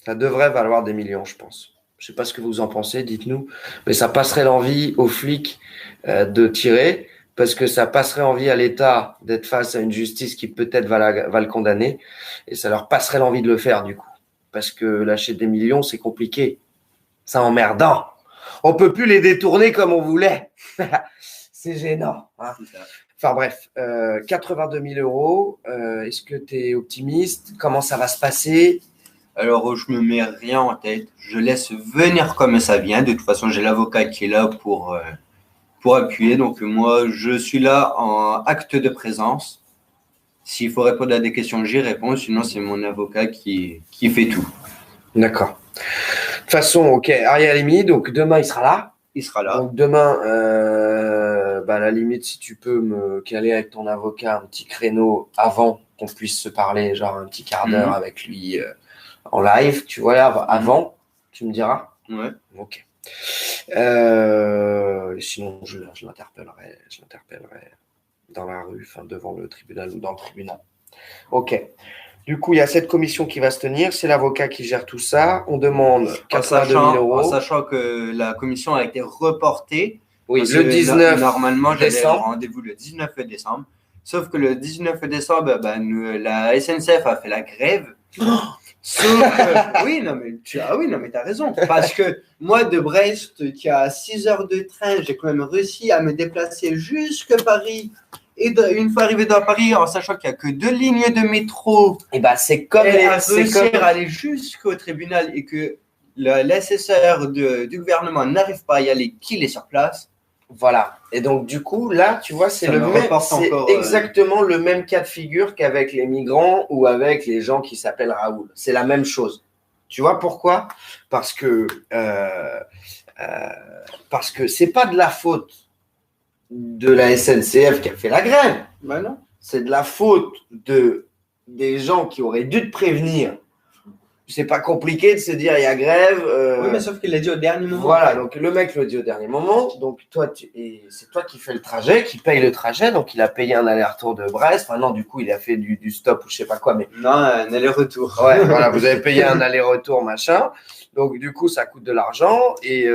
Ça devrait valoir des millions, je pense. Je ne sais pas ce que vous en pensez, dites-nous. Mais ça passerait l'envie aux flics de tirer. Parce que ça passerait envie à l'État d'être face à une justice qui peut-être va le condamner, et ça leur passerait l'envie de le faire du coup. Parce que lâcher des millions, c'est compliqué. C'est emmerdant. On peut plus les détourner comme on voulait. C'est gênant. Hein. Enfin bref, 82 000 euros. Est-ce que tu es optimiste? Comment ça va se passer? Alors, je me mets rien en tête. Je laisse venir comme ça vient. De toute façon, j'ai l'avocat qui est là pour appuyer. Donc, moi, je suis là en acte de présence. S'il faut répondre à des questions, j'y réponds. Sinon, c'est mon avocat qui fait tout. D'accord. De toute façon, ok, Ariel Alimi, donc demain, il sera là. Il sera là. Donc, demain, à la limite, si tu peux me caler avec ton avocat un petit créneau avant qu'on puisse se parler, genre un petit quart d'heure avec lui en live, tu vois, avant, tu me diras? Ouais. Ok. Sinon, je l'interpellerai dans la rue, devant le tribunal ou dans le tribunal. Ok. Du coup, il y a cette commission qui va se tenir. C'est l'avocat qui gère tout ça. On demande 82 000 euros. En sachant que la commission a été reportée. Oui, le 19 normalement, j'avais rendez-vous le 19 décembre. Sauf que le 19 décembre, la SNCF a fait la grève. Sauf que, oui, non, mais tu as raison. Parce que moi, de Brest, qui a 6 heures de train, j'ai quand même réussi à me déplacer jusque Paris. Et une fois arrivé dans Paris, en sachant qu'il n'y a que 2 lignes de métro, Et bah, c'est comme à aller jusqu'au tribunal et que l'assesseur du gouvernement n'arrive pas à y aller, qu'il est sur place. Voilà. Et donc, du coup, là, tu vois, c'est exactement le même cas de figure qu'avec les migrants ou avec les gens qui s'appellent Raoul. C'est la même chose. Tu vois pourquoi? Parce que c'est pas de la faute de la SNCF qui a fait la grève. Ben non. C'est de la faute des gens qui auraient dû te prévenir. C'est pas compliqué de se dire il y a grève. Oui, mais sauf qu'il l'a dit au dernier moment. Voilà, donc le mec le dit au dernier moment. Donc c'est toi qui fais le trajet, qui paye le trajet. Donc il a payé un aller-retour de Brest. Enfin non, du coup il a fait du stop ou je sais pas quoi. Mais non, un aller-retour. Ouais, voilà, vous avez payé un aller-retour machin. Donc du coup ça coûte de l'argent et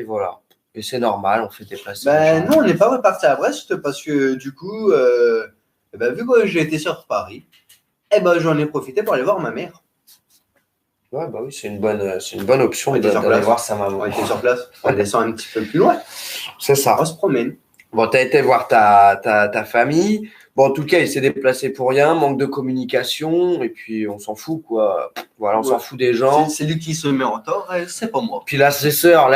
voilà. Et c'est normal, on fait déplacer. Ben non, on n'est pas reparti à Brest parce que du coup, vu que j'ai été sur Paris, j'en ai profité pour aller voir ma mère. Ouais, bah oui, c'est une bonne option d'aller voir sa maman. On était sur place, on descend un petit peu plus loin. C'est ça. On se promène. Bon, tu as été voir ta famille. Bon, en tout cas, il s'est déplacé pour rien, manque de communication, et puis on s'en fout, quoi. Voilà, on s'en fout des gens. C'est lui qui se met en tort, c'est pas moi. Puis l'assesseur,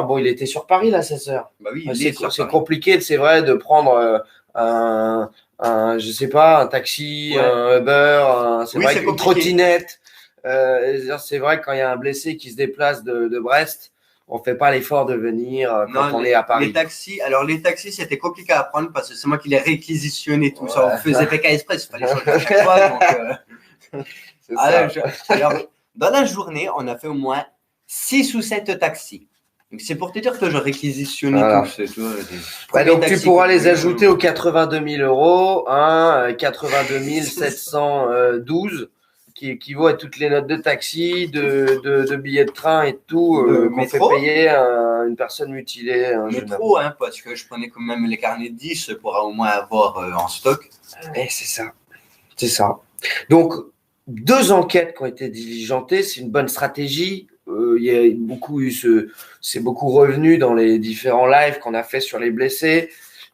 bon, il était sur Paris, l'assesseur. Bah oui, c'est compliqué, c'est vrai, de prendre je sais pas, un taxi, un Uber, une trottinette. C'est vrai que quand il y a un blessé qui se déplace de Brest, on fait pas l'effort de venir quand on est à Paris. Les taxis, c'était compliqué à prendre parce que c'est moi qui les réquisitionnais tout ça. On faisait PK Express, il fallait changer à chaque fois. Alors, dans la journée, on a fait au moins 6 ou 7 taxis. Donc, c'est pour te dire que je réquisitionnais tout. Donc, tu pourras les ajouter aux 82 000 €, 82 712. Qui équivaut à toutes les notes de taxi, de billets de train et tout, qu'on fait payer à une personne mutilée. Métro, parce que je prenais quand même les carnets de 10 pour au moins avoir en stock. Et c'est ça. Donc, 2 enquêtes qui ont été diligentées, c'est une bonne stratégie. Il y a c'est beaucoup revenu dans les différents lives qu'on a fait sur les blessés.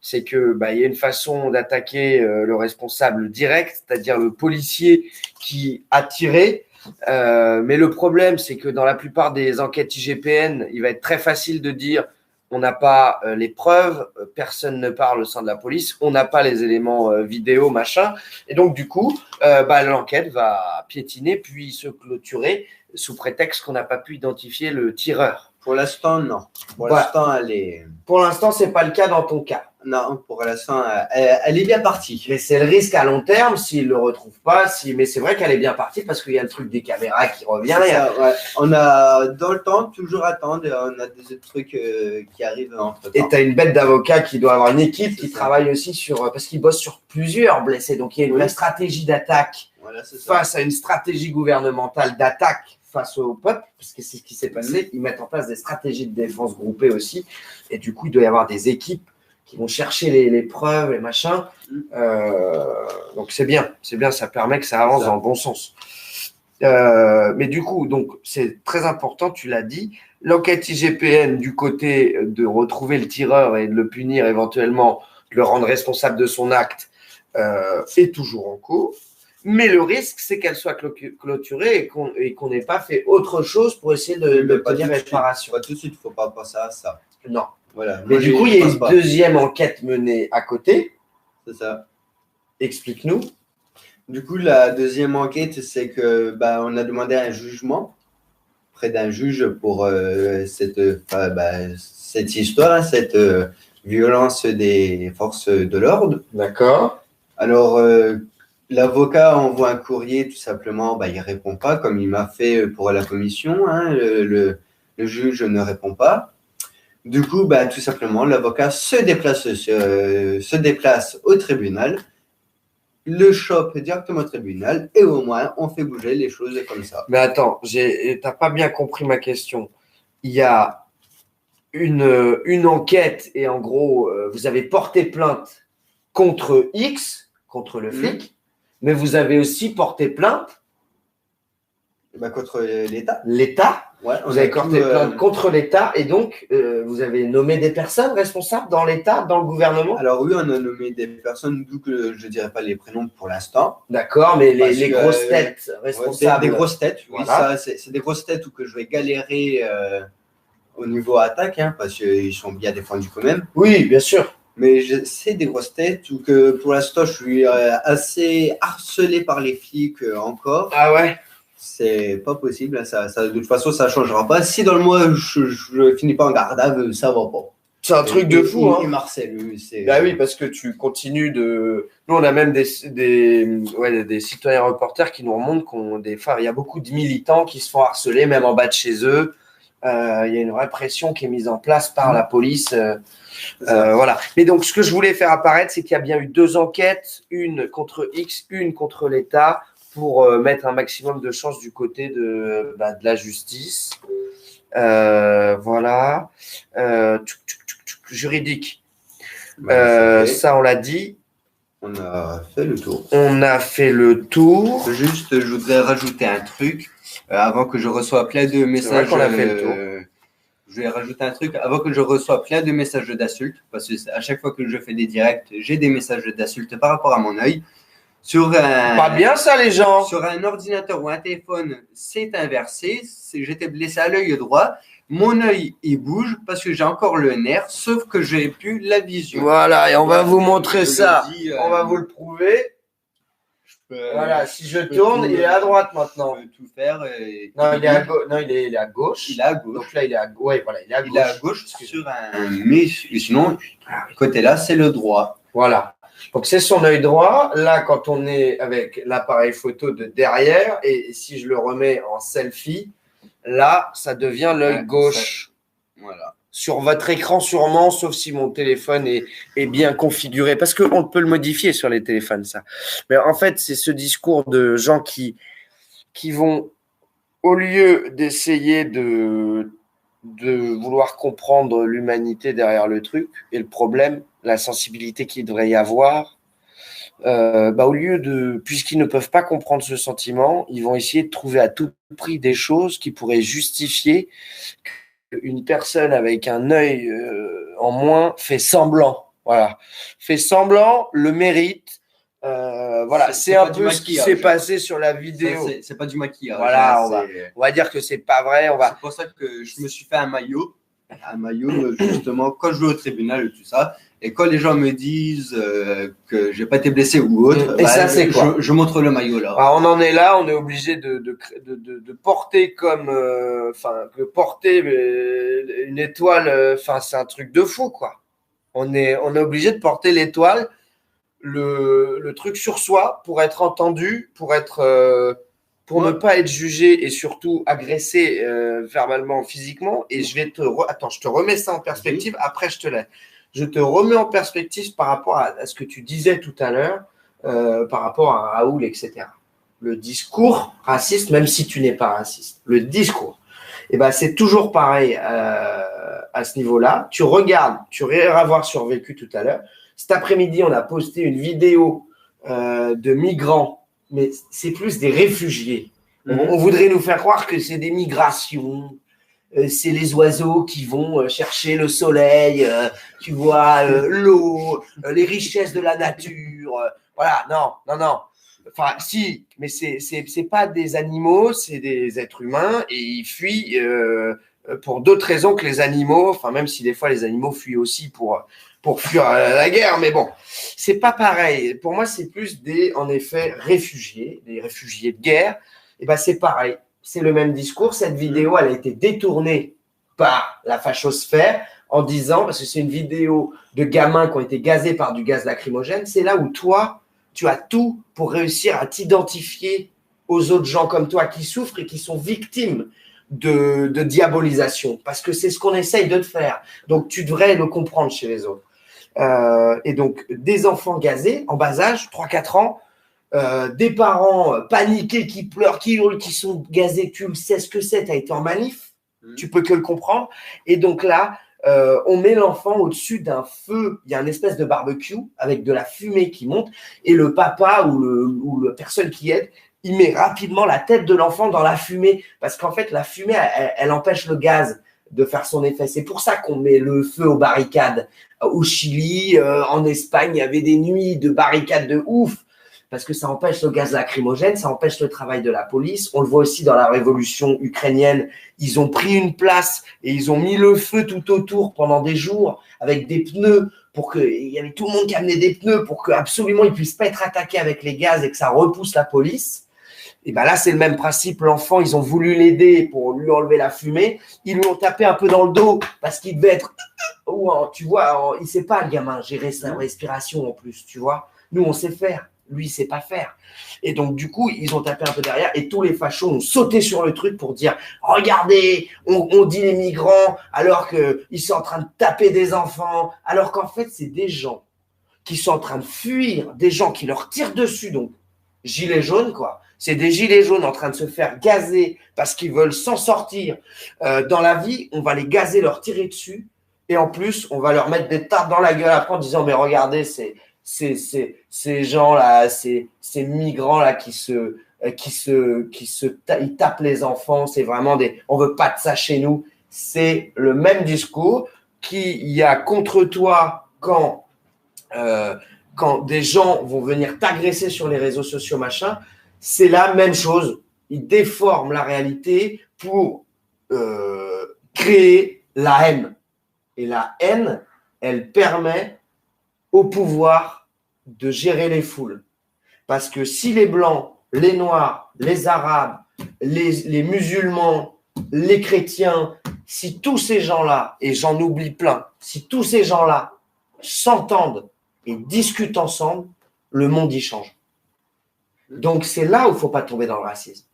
C'est que il y a une façon d'attaquer le responsable direct, c'est-à-dire le policier qui a tiré. Mais le problème, c'est que dans la plupart des enquêtes IGPN, il va être très facile de dire on n'a pas les preuves, personne ne parle au sein de la police, on n'a pas les éléments vidéo, machin. Et donc, du coup, l'enquête va piétiner puis se clôturer sous prétexte qu'on n'a pas pu identifier le tireur. Pour l'instant, non. Pour l'instant, c'est pas le cas dans ton cas. Non, pour l'instant, elle est bien partie. Mais c'est le risque à long terme s'il le retrouve pas. Mais c'est vrai qu'elle est bien partie parce qu'il y a le truc des caméras qui revient. Ouais. On a dans le temps toujours attendre. On a des trucs qui arrivent entre temps. Et tu as une bête d'avocats qui doit avoir une équipe qui travaille aussi parce qu'ils bossent sur plusieurs blessés. Donc il y a une stratégie d'attaque face à une stratégie gouvernementale d'attaque face au peuple, parce que c'est ce qui s'est passé. Ils mettent en place des stratégies de défense groupées aussi. Et du coup, il doit y avoir des équipes qui vont chercher les preuves, les machins. Donc, c'est bien, ça permet que ça avance dans le bon sens. Mais du coup, donc c'est très important, tu l'as dit. L'enquête IGPN du côté de retrouver le tireur et de le punir éventuellement, de le rendre responsable de son acte, est toujours en cours. Mais le risque, c'est qu'elle soit clôturée et qu'on n'ait pas fait autre chose pour essayer d'obtenir réparation. Pas tout de suite, il ne faut pas penser à ça. Non. Voilà. Mais du coup, il y a une deuxième enquête menée à côté. C'est ça. Explique-nous. Du coup, la deuxième enquête, c'est que on a demandé un jugement près d'un juge pour cette histoire, cette violence des forces de l'ordre. D'accord. Alors, l'avocat envoie un courrier, tout simplement, il ne répond pas, comme il m'a fait pour la commission. Le juge ne répond pas. Du coup, tout simplement, l'avocat se déplace au tribunal, le chope directement au tribunal, et au moins, on fait bouger les choses comme ça. Mais attends, t'as pas bien compris ma question. Il y a une enquête, et en gros, vous avez porté plainte contre X, contre le flic, mais vous avez aussi porté plainte Contre l'État. L'État. Ouais, vous avez porté plainte contre l'État et donc vous avez nommé des personnes responsables dans l'État, dans le gouvernement? Alors oui, on a nommé des personnes, d'où que je ne dirais pas les prénoms pour l'instant. D'accord, mais les grosses têtes responsables. Des grosses têtes, oui, voilà. ça, c'est des grosses têtes où que je vais galérer au niveau attaque, hein, parce qu'ils sont bien défendus quand même. Oui, bien sûr. Mais c'est des grosses têtes où que pour l'instant, je suis assez harcelé par les flics encore. Ah ouais? C'est pas possible, ça, de toute façon, ça changera pas. Si dans le mois, je finis pas en garde à vue, ça va pas. C'est un truc de fou, hein. Et Marcel, c'est. Bah oui, parce que tu continues de. Nous, on a même des citoyens reporters qui nous remontent qu'on des fois, il y a beaucoup de militants qui se font harceler, même en bas de chez eux. Il y a une répression qui est mise en place par la police. Voilà. Mais donc, ce que je voulais faire apparaître, c'est qu'il y a bien eu 2 enquêtes, une contre X, une contre l'État, pour mettre un maximum de chances du côté de la justice. Voilà. Juridique. Ça, on l'a dit. On a fait le tour. On a fait le tour. Juste, je voudrais rajouter un truc. Avant que je reçoive plein de messages. C'est vrai qu'on a fait le tour. Je vais rajouter un truc. Avant que je reçoive plein de messages d'insultes, parce que à chaque fois que je fais des directs, j'ai des messages d'insultes par rapport à mon œil. Pas bien ça, les gens. Sur un ordinateur ou un téléphone, c'est inversé. J'étais blessé à l'œil droit. Mon œil, il bouge parce que j'ai encore le nerf, sauf que j'ai plus la vision. Voilà, et on va vous montrer ça. On va vous le prouver. Voilà, si je tourne, il est à droite maintenant. Je peux tout faire. Non, il est à gauche. Non, il est à gauche. Il est à gauche. Donc là, il est à gauche. Ouais, voilà, il est à gauche. Il est à gauche sur un. Mais sinon, côté là, c'est le droit. Voilà. Donc, c'est son œil droit. Là, quand on est avec l'appareil photo de derrière, et si je le remets en selfie, là, ça devient l'œil gauche. Voilà. Sur votre écran, sûrement, sauf si mon téléphone est bien configuré. Parce qu'on peut le modifier sur les téléphones, ça. Mais en fait, c'est ce discours de gens qui vont, au lieu d'essayer de vouloir comprendre l'humanité derrière le truc et le problème, la sensibilité qu'il devrait y avoir, au lieu puisqu'ils ne peuvent pas comprendre ce sentiment, ils vont essayer de trouver à tout prix des choses qui pourraient justifier qu'une personne avec un œil en moins fait semblant. Voilà. Fait semblant, le mérite. Voilà, c'est un peu ce qui s'est passé sur la vidéo. C'est pas du maquillage. Voilà, on va dire que c'est pas vrai. C'est pour ça que je me suis fait un maillot justement quand je vais au tribunal et tout ça. Et quand les gens me disent que j'ai pas été blessé ou autre, et ça c'est quoi? Je montre le maillot là. Alors, on en est là, on est obligé de porter comme, porter une étoile. C'est un truc de fou quoi. On est obligé de porter l'étoile, le truc sur soi pour être entendu, pour ne pas être jugé et surtout agressé verbalement, physiquement. Et je te remets ça en perspective. Après, je te remets en perspective par rapport à ce que tu disais tout à l'heure, par rapport à Raoul, etc. Le discours raciste, même si tu n'es pas raciste, le discours, c'est toujours pareil à ce niveau-là. Tu regardes, tu iras voir sur Vécu tout à l'heure. Cet après-midi, on a posté une vidéo de migrants, mais c'est plus des réfugiés. On voudrait nous faire croire que c'est des migrations. C'est les oiseaux qui vont chercher le soleil, tu vois, l'eau, les richesses de la nature. Voilà, non. Enfin, si, mais c'est pas des animaux, c'est des êtres humains et ils fuient pour d'autres raisons que les animaux. Enfin, même si des fois les animaux fuient aussi pour fuir la guerre, mais bon, c'est pas pareil. Pour moi, c'est plus en effet, réfugiés, des réfugiés de guerre. C'est pareil. C'est le même discours. Cette vidéo, elle a été détournée par la fachosphère en disant, parce que c'est une vidéo de gamins qui ont été gazés par du gaz lacrymogène, c'est là où toi, tu as tout pour réussir à t'identifier aux autres gens comme toi qui souffrent et qui sont victimes de diabolisation. Parce que c'est ce qu'on essaye de te faire. Donc, tu devrais le comprendre chez les autres. Et donc, des enfants gazés en bas âge, 3-4 ans, des parents paniqués qui pleurent, qui hurlent, qui sont gazés, tu le sais ce que c'est, tu as été en manif, tu peux que le comprendre. Et donc là, on met l'enfant au-dessus d'un feu, il y a une espèce de barbecue avec de la fumée qui monte et le papa ou la personne qui aide il met rapidement la tête de l'enfant dans la fumée parce qu'en fait, la fumée, elle empêche le gaz de faire son effet. C'est pour ça qu'on met le feu aux barricades. Au Chili, en Espagne, il y avait des nuits de barricades de ouf parce que ça empêche le gaz lacrymogène, ça empêche le travail de la police. On le voit aussi dans la révolution ukrainienne. Ils ont pris une place et ils ont mis le feu tout autour pendant des jours avec des pneus pour que, il y avait tout le monde qui amenait des pneus pour que absolument ils puissent pas être attaqués avec les gaz et que ça repousse la police. Et ben là, c'est le même principe. L'enfant, ils ont voulu l'aider pour lui enlever la fumée. Ils lui ont tapé un peu dans le dos parce qu'il devait être, tu vois, il sait pas, le gamin, gérer sa respiration en plus, tu vois. Nous, on sait faire. Lui, il sait pas faire. Et donc, du coup, ils ont tapé un peu derrière et tous les fachos ont sauté sur le truc pour dire « Regardez, on dit les migrants alors qu'ils sont en train de taper des enfants. » Alors qu'en fait, c'est des gens qui sont en train de fuir, des gens qui leur tirent dessus. Donc, gilets jaunes, quoi. C'est des gilets jaunes en train de se faire gazer parce qu'ils veulent s'en sortir. Dans la vie, on va les gazer, leur tirer dessus. Et en plus, on va leur mettre des tartes dans la gueule après en disant « Mais regardez, ces gens-là, ces migrants-là ils tapent les enfants, c'est vraiment on veut pas de ça chez nous. » C'est le même discours qu'il y a contre toi quand des gens vont venir t'agresser sur les réseaux sociaux, machin. C'est la même chose. Ils déforment la réalité pour créer la haine. Et la haine, elle permet au pouvoir de gérer les foules. Parce que si les Blancs, les Noirs, les Arabes, les musulmans, les chrétiens, si tous ces gens-là, et j'en oublie plein, si tous ces gens-là s'entendent et discutent ensemble, le monde y change. Donc c'est là où il ne faut pas tomber dans le racisme.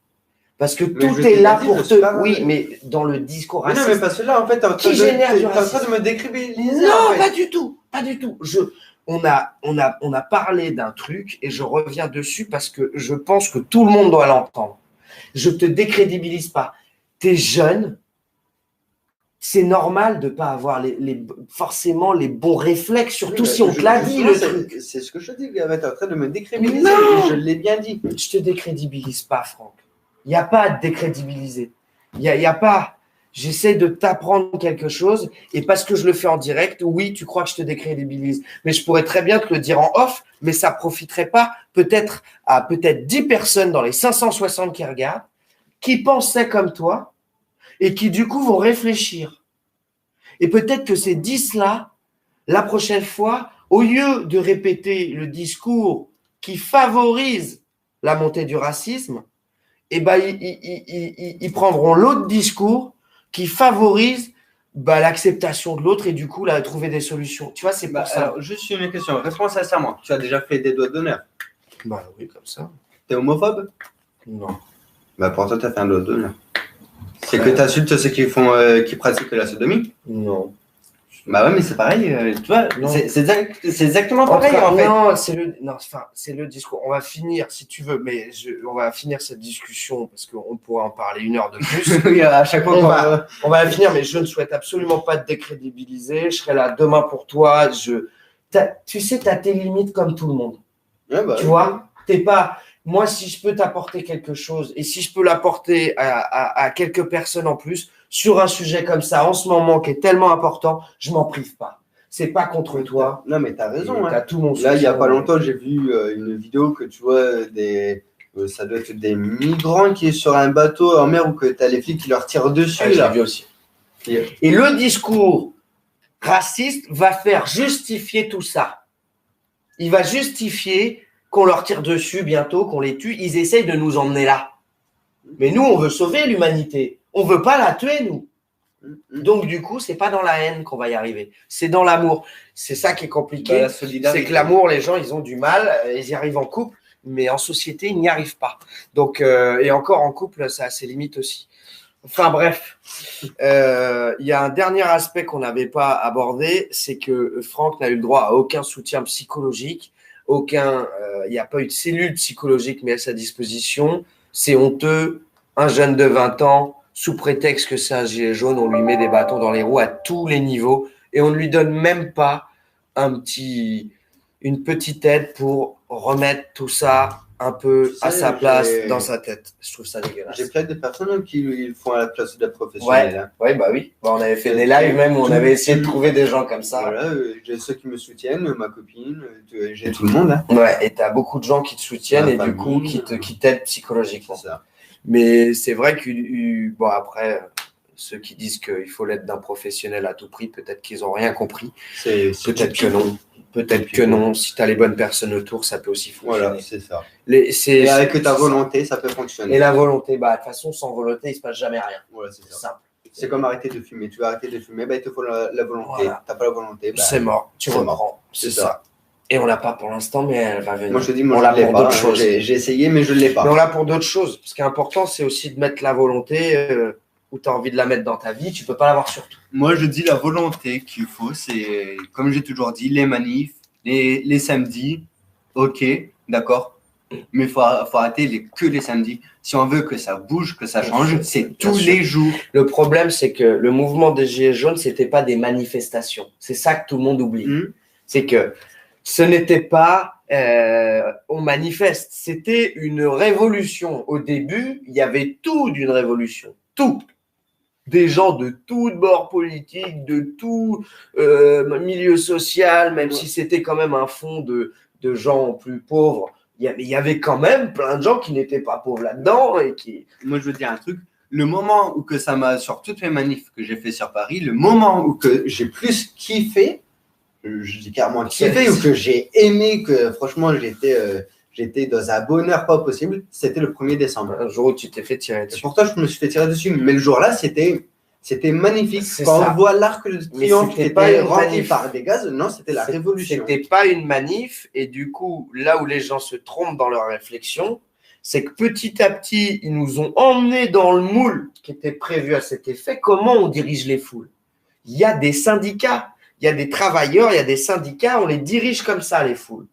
Parce que tout est là pour te… Oui, mais dans le discours raciste… Non, mais parce que là, en fait, tu es en train de me décrédibiliser. Non, pas du tout. Pas du tout. On a parlé d'un truc et je reviens dessus parce que je pense que tout le monde doit l'entendre. Je ne te décrédibilise pas. Tu es jeune. C'est normal de ne pas avoir forcément les bons réflexes, surtout si on te l'a dit, le truc. C'est ce que je te dis, tu es en train de me décrédibiliser. Non, je l'ai bien dit. Je ne te décrédibilise pas, Franck. Il n'y a pas à te décrédibiliser. Il y a pas… J'essaie de t'apprendre quelque chose et parce que je le fais en direct, oui, tu crois que je te décrédibilise. Mais je pourrais très bien te le dire en off, mais ça ne profiterait pas peut-être à 10 personnes dans les 560 qui regardent, qui pensaient comme toi et qui du coup vont réfléchir. Et peut-être que ces 10-là, la prochaine fois, au lieu de répéter le discours qui favorise la montée du racisme, eh ben, ils prendront l'autre discours qui favorise l'acceptation de l'autre et du coup, là, trouver des solutions. Tu vois, c'est pour ça. Alors, juste une question. Réponse sincèrement. Tu as déjà fait des doigts d'honneur? Bah oui, comme ça. T'es homophobe? Non. Bah pour toi, tu as fait un doigt d'honneur. C'est que tu insultes ceux qui pratiquent la sodomie? Non. Bah ouais, mais c'est pareil, tu vois, c'est exactement pareil en fait. Non, c'est le discours. On va finir, si tu veux, mais on va finir cette discussion parce qu'on pourrait en parler 1 heure de plus. Oui, à chaque fois on va la finir, mais je ne souhaite absolument pas te décrédibiliser. Je serai là demain pour toi. Tu sais, tu as tes limites comme tout le monde. Ouais, bah, tu vois, t'es pas… Moi, si je peux t'apporter quelque chose et si je peux l'apporter à quelques personnes en plus sur un sujet comme ça en ce moment qui est tellement important, je m'en prive pas. C'est pas contre toi. Non, mais t'as raison. T'as tout mon soutien. Là, il y a pas longtemps, j'ai vu une vidéo que tu vois ça doit être des migrants qui est sur un bateau en mer ou que t'as les flics qui leur tirent dessus. Ouais, là. J'ai vu aussi. Et le discours raciste va faire justifier tout ça. Il va justifier qu'on leur tire dessus bientôt, qu'on les tue. Ils essayent de nous emmener là. Mais nous, on veut sauver l'humanité. On veut pas la tuer, nous. Donc, du coup, c'est pas dans la haine qu'on va y arriver. C'est dans l'amour. C'est ça qui est compliqué. La solidarité. C'est que l'amour, les gens, ils ont du mal. Ils y arrivent en couple, mais en société, ils n'y arrivent pas. Donc, et encore en couple, ça a ses limites aussi. Enfin, bref. Il y a un dernier aspect qu'on n'avait pas abordé, c'est que Franck n'a eu le droit à aucun soutien psychologique. Il n'y a pas eu de cellule psychologique mais à sa disposition. C'est honteux. Un jeune de 20 ans, sous prétexte que c'est un gilet jaune, on lui met des bâtons dans les roues à tous les niveaux et on ne lui donne même pas une petite aide pour remettre tout ça un peu à sa place dans sa tête. Je trouve ça dégueulasse. J'ai plein de personnes qui le font à la place de la professionnelle. Ouais, bah oui. Bah, on avait fait des lives même où on avait essayé de trouver des gens comme ça. Voilà, j'ai ceux qui me soutiennent, ma copine, j'ai tout le monde. Hein. Ouais, et t'as beaucoup de gens qui te soutiennent et du coup qui t'aident psychologiquement. C'est ça. Mais c'est vrai que, bon, après, ceux qui disent qu'il faut l'aide d'un professionnel à tout prix, peut-être qu'ils n'ont rien compris. Peut-être que non. Peut-être que non. Si tu as les bonnes personnes autour, ça peut aussi fonctionner. Voilà, c'est ça. Et avec ta volonté, ça peut fonctionner. Et la volonté, bah, de toute façon, sans volonté, il ne se passe jamais rien. Voilà, c'est ça. C'est comme arrêter de fumer. Tu veux arrêter de fumer, bah, il te faut la volonté. Voilà. Tu n'as pas la volonté. Bah, c'est mort. Tu reprends. C'est ça. Et on l'a pas pour l'instant, mais elle va venir. Moi, je te dis, on l'a pour d'autres choses. J'ai essayé, mais je ne l'ai pas. Mais on l'a pour d'autres choses. Ce qui est important, c'est aussi de mettre la volonté où tu as envie de la mettre dans ta vie. Tu ne peux pas l'avoir sur tout. Moi, je dis la volonté qu'il faut, c'est, comme j'ai toujours dit, les manifs, les samedis. Ok, d'accord. Mais il faut arrêter que les samedis. Si on veut que ça bouge, que ça change, c'est tous les jours. Le problème, c'est que le mouvement des Gilets jaunes, ce n'était pas des manifestations. C'est ça que tout le monde oublie. C'est que ce n'était pas on manifeste, c'était une révolution. Au début, il y avait tout d'une révolution. Tout. Des gens de tout bord politique, de tout milieu social, même si c'était quand même un fond de gens plus pauvres. Il y avait quand même plein de gens qui n'étaient pas pauvres là-dedans. Et qui... Moi, je veux dire un truc. Le moment où que ça m'a, sur toutes mes manifs que j'ai fait sur Paris, le moment où que j'ai plus kiffé, je dis carrément kiffé, ou que j'ai aimé, que franchement j'étais dans un bonheur pas possible, c'était le 1er décembre. Un jour où tu t'es fait tirer dessus. Et pourtant, je me suis fait tirer dessus, mais le jour-là, c'était magnifique. Quand on voit l'arc de triomphe qui n'était pas rempli par des gaz, non, c'était la révolution. C'était pas une manif, et du coup, là où les gens se trompent dans leur réflexion, c'est que petit à petit, ils nous ont emmenés dans le moule qui était prévu à cet effet. Comment on dirige les foules? Il y a des syndicats. Il y a des travailleurs, il y a des syndicats, on les dirige comme ça, les foules.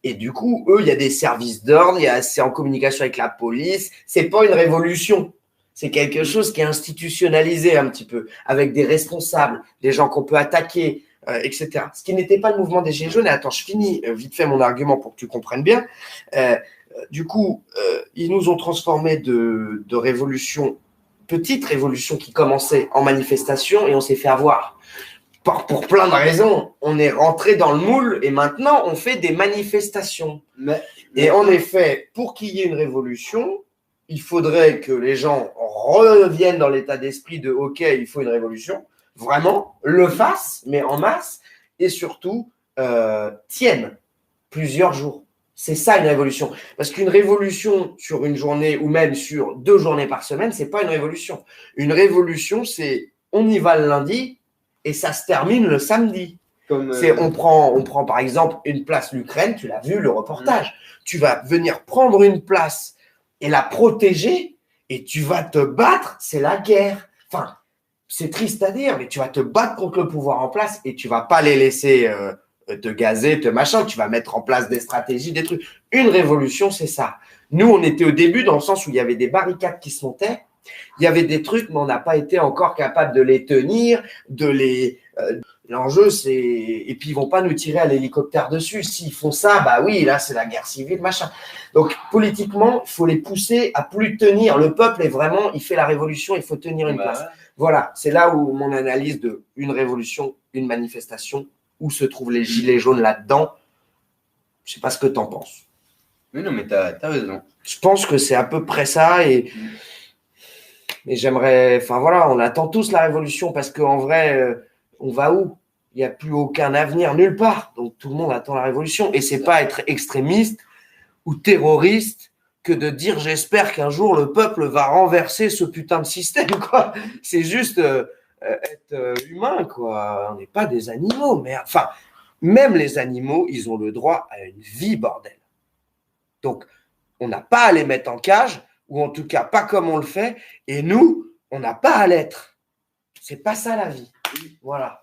Et du coup, eux, il y a des services d'ordre, c'est en communication avec la police. C'est pas une révolution. C'est quelque chose qui est institutionnalisé un petit peu, avec des responsables, des gens qu'on peut attaquer, etc. Ce qui n'était pas le mouvement des Gilets jaunes. Et attends, je finis vite fait mon argument pour que tu comprennes bien. Du coup, ils nous ont transformés de révolution, petite révolution qui commençait en manifestation, et on s'est fait avoir. Pour plein de raisons, on est rentré dans le moule et maintenant on fait des manifestations. Et en effet, pour qu'il y ait une révolution, il faudrait que les gens reviennent dans l'état d'esprit de OK, il faut une révolution, vraiment, le fassent, mais en masse, et surtout tiennent plusieurs jours. C'est ça une révolution. Parce qu'une révolution sur une journée ou même sur 2 journées par semaine, c'est pas une révolution. Une révolution, c'est on y va le lundi, et ça se termine le samedi. On prend par exemple une place l'Ukraine, tu l'as vu, le reportage. Tu vas venir prendre une place et la protéger et tu vas te battre, c'est la guerre. Enfin, c'est triste à dire, mais tu vas te battre contre le pouvoir en place et tu vas pas les laisser te gazer, te machin. Tu vas mettre en place des stratégies, des trucs. Une révolution, c'est ça. Nous, on était au début dans le sens où il y avait des barricades qui se montaient. Il y avait des trucs, mais on n'a pas été encore capable de les tenir, l'enjeu, c'est… Et puis, ils vont pas nous tirer à l'hélicoptère dessus. S'ils font ça, bah oui, là, c'est la guerre civile, machin. Donc, politiquement, il faut les pousser à plus tenir. Le peuple est vraiment… Il fait la révolution, il faut tenir une place. Voilà, c'est là où mon analyse de une révolution, une manifestation, où se trouvent les gilets jaunes là-dedans. Je sais pas ce que tu en penses. Mais non, mais t'as raison. Je pense que c'est à peu près ça et… Mais j'aimerais, enfin voilà, on attend tous la révolution parce qu'en vrai, on va où? Il n'y a plus aucun avenir nulle part. Donc tout le monde attend la révolution. Et c'est pas être extrémiste ou terroriste que de dire j'espère qu'un jour le peuple va renverser ce putain de système, quoi. C'est juste être humain, quoi. On n'est pas des animaux, mais enfin, même les animaux, ils ont le droit à une vie, bordel. Donc, on n'a pas à les mettre en cage, ou en tout cas pas comme on le fait, et nous, on n'a pas à l'être. C'est pas ça la vie. Voilà.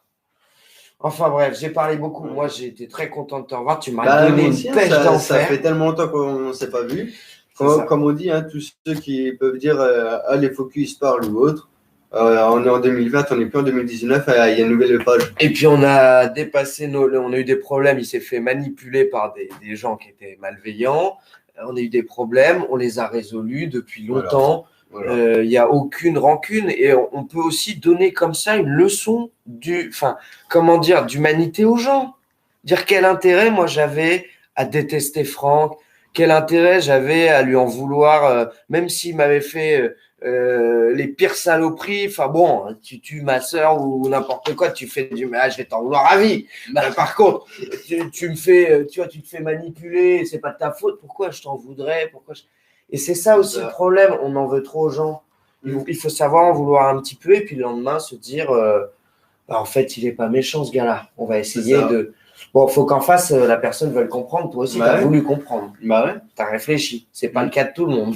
Enfin bref, j'ai parlé beaucoup. Moi, j'ai été très content de te revoir. Tu m'as donné une pêche d'enfer. Ça fait tellement longtemps qu'on ne s'est pas vu. Comme on dit, hein, tous ceux qui peuvent dire les focus parlent ou autre, on est en 2020, on n'est plus en 2019, il y a une nouvelle page. Et puis on a dépassé on a eu des problèmes, il s'est fait manipuler par des gens qui étaient malveillants. on a eu des problèmes, on les a résolus depuis longtemps. Voilà. Il n'y a aucune rancune et on peut aussi donner comme ça une leçon d'humanité aux gens. Dire quel intérêt moi j'avais à détester Franck, quel intérêt j'avais à lui en vouloir, même s'il m'avait fait les pires saloperies. Enfin bon, tu tues ma sœur ou n'importe quoi, tu fais du mal, je vais t'en vouloir à vie. Par contre, tu me fais, tu te fais manipuler, c'est pas de ta faute. Pourquoi je t'en voudrais? Et c'est ça aussi le problème. On en veut trop aux gens. Il faut savoir en vouloir un petit peu et puis le lendemain se dire, en fait, il est pas méchant ce gars-là. On va essayer de. Bon, faut qu'en face, la personne veuille comprendre. Toi aussi, tu as voulu comprendre. Tu as réfléchi. C'est pas le cas de tout le monde.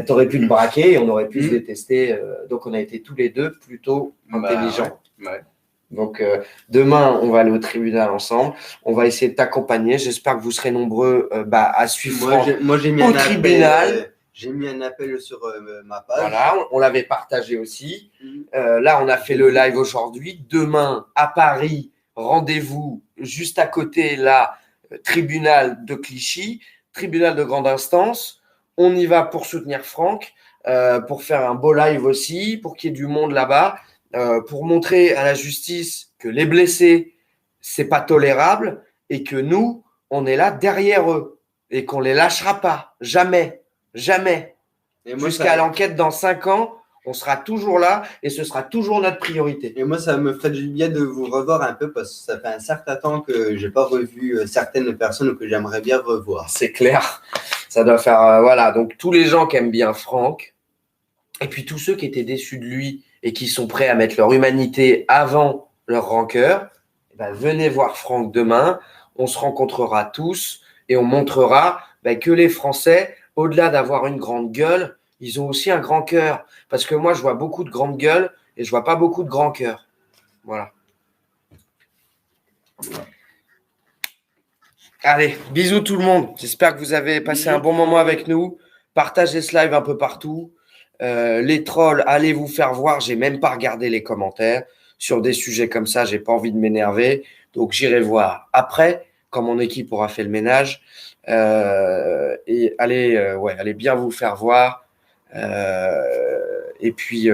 Tu aurais pu te braquer et on aurait pu se détester. Donc, on a été tous les deux plutôt intelligents. Donc, demain, on va aller au tribunal ensemble. On va essayer de t'accompagner. J'espère que vous serez nombreux à suivre moi, j'ai mis au tribunal. J'ai mis un appel sur ma page. Voilà, on l'avait partagé aussi. Là, on a fait le live aujourd'hui. Demain, à Paris, rendez-vous juste à côté, là, tribunal de Clichy, tribunal de grande instance. On y va pour soutenir Franck, pour faire un beau live aussi, pour qu'il y ait du monde là-bas, pour montrer à la justice que les blessés, c'est pas tolérable et que nous, on est là derrière eux et qu'on les lâchera pas. Jamais. Jamais. Jusqu'à l'enquête dans 5 ans, on sera toujours là et ce sera toujours notre priorité. Et moi, ça me ferait du bien de vous revoir un peu parce que ça fait un certain temps que je n'ai pas revu certaines personnes que j'aimerais bien revoir. C'est clair. Ça doit faire… voilà. Donc, tous les gens qui aiment bien Franck et puis tous ceux qui étaient déçus de lui et qui sont prêts à mettre leur humanité avant leur rancœur, venez voir Franck demain. On se rencontrera tous et on montrera que les Français… au-delà d'avoir une grande gueule, ils ont aussi un grand cœur. Parce que moi, je vois beaucoup de grandes gueules et je vois pas beaucoup de grands cœurs. Voilà. Allez, bisous tout le monde. J'espère que vous avez passé un bon moment avec nous. Partagez ce live un peu partout. Les trolls, allez vous faire voir. J'ai même pas regardé les commentaires. Sur des sujets comme ça, j'ai pas envie de m'énerver. Donc, j'irai voir après, quand mon équipe aura fait le ménage. Et allez bien vous faire voir. Et puis,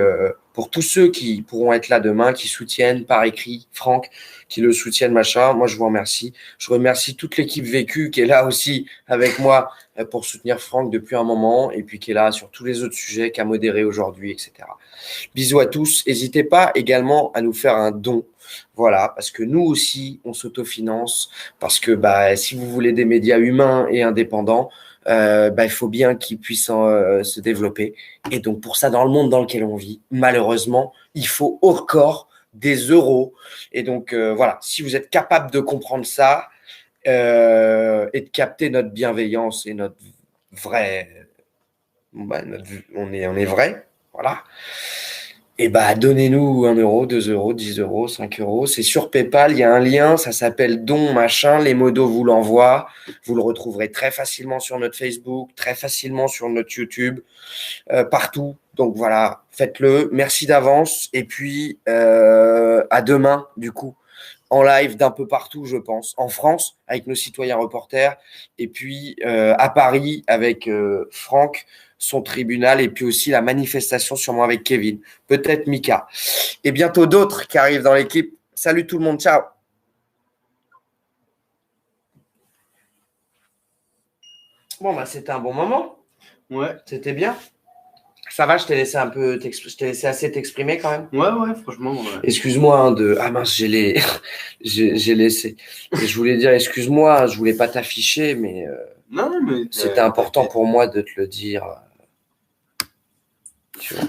pour tous ceux qui pourront être là demain, qui soutiennent par écrit Franck, qui le soutiennent, machin, moi, je vous remercie. Je remercie toute l'équipe Vécu qui est là aussi avec moi pour soutenir Franck depuis un moment et puis qui est là sur tous les autres sujets, qui a modéré aujourd'hui, etc. Bisous à tous. N'hésitez pas également à nous faire un don. Voilà, parce que nous aussi, on s'autofinance, parce que si vous voulez des médias humains et indépendants, il faut bien qu'ils puissent se développer. Et donc, pour ça, dans le monde dans lequel on vit, malheureusement, il faut encore des euros. Et donc, voilà, si vous êtes capable de comprendre ça et de capter notre bienveillance et notre vrai… on est vrai, voilà. Et donnez-nous 1 euro, 2 euros, 10 euros, 5 euros. C'est sur PayPal, il y a un lien, ça s'appelle don machin. Les modos vous l'envoient. Vous le retrouverez très facilement sur notre Facebook, très facilement sur notre YouTube, partout. Donc voilà, faites-le. Merci d'avance. Et puis, à demain, du coup, en live d'un peu partout, je pense. En France, avec nos citoyens reporters. Et puis, à Paris, avec Franck, son tribunal, et puis aussi la manifestation sûrement avec Kevin, peut-être Mika. Et bientôt d'autres qui arrivent dans l'équipe. Salut tout le monde, ciao. Bon, c'était un bon moment. Ouais. C'était bien. Ça va, je t'ai laissé assez t'exprimer quand même. Ouais, franchement. Ouais. Excuse-moi ah mince, j'ai laissé. Et je voulais dire, excuse-moi, je voulais pas t'afficher, mais, non, mais c'était important pour moi de te le dire. Tu vois.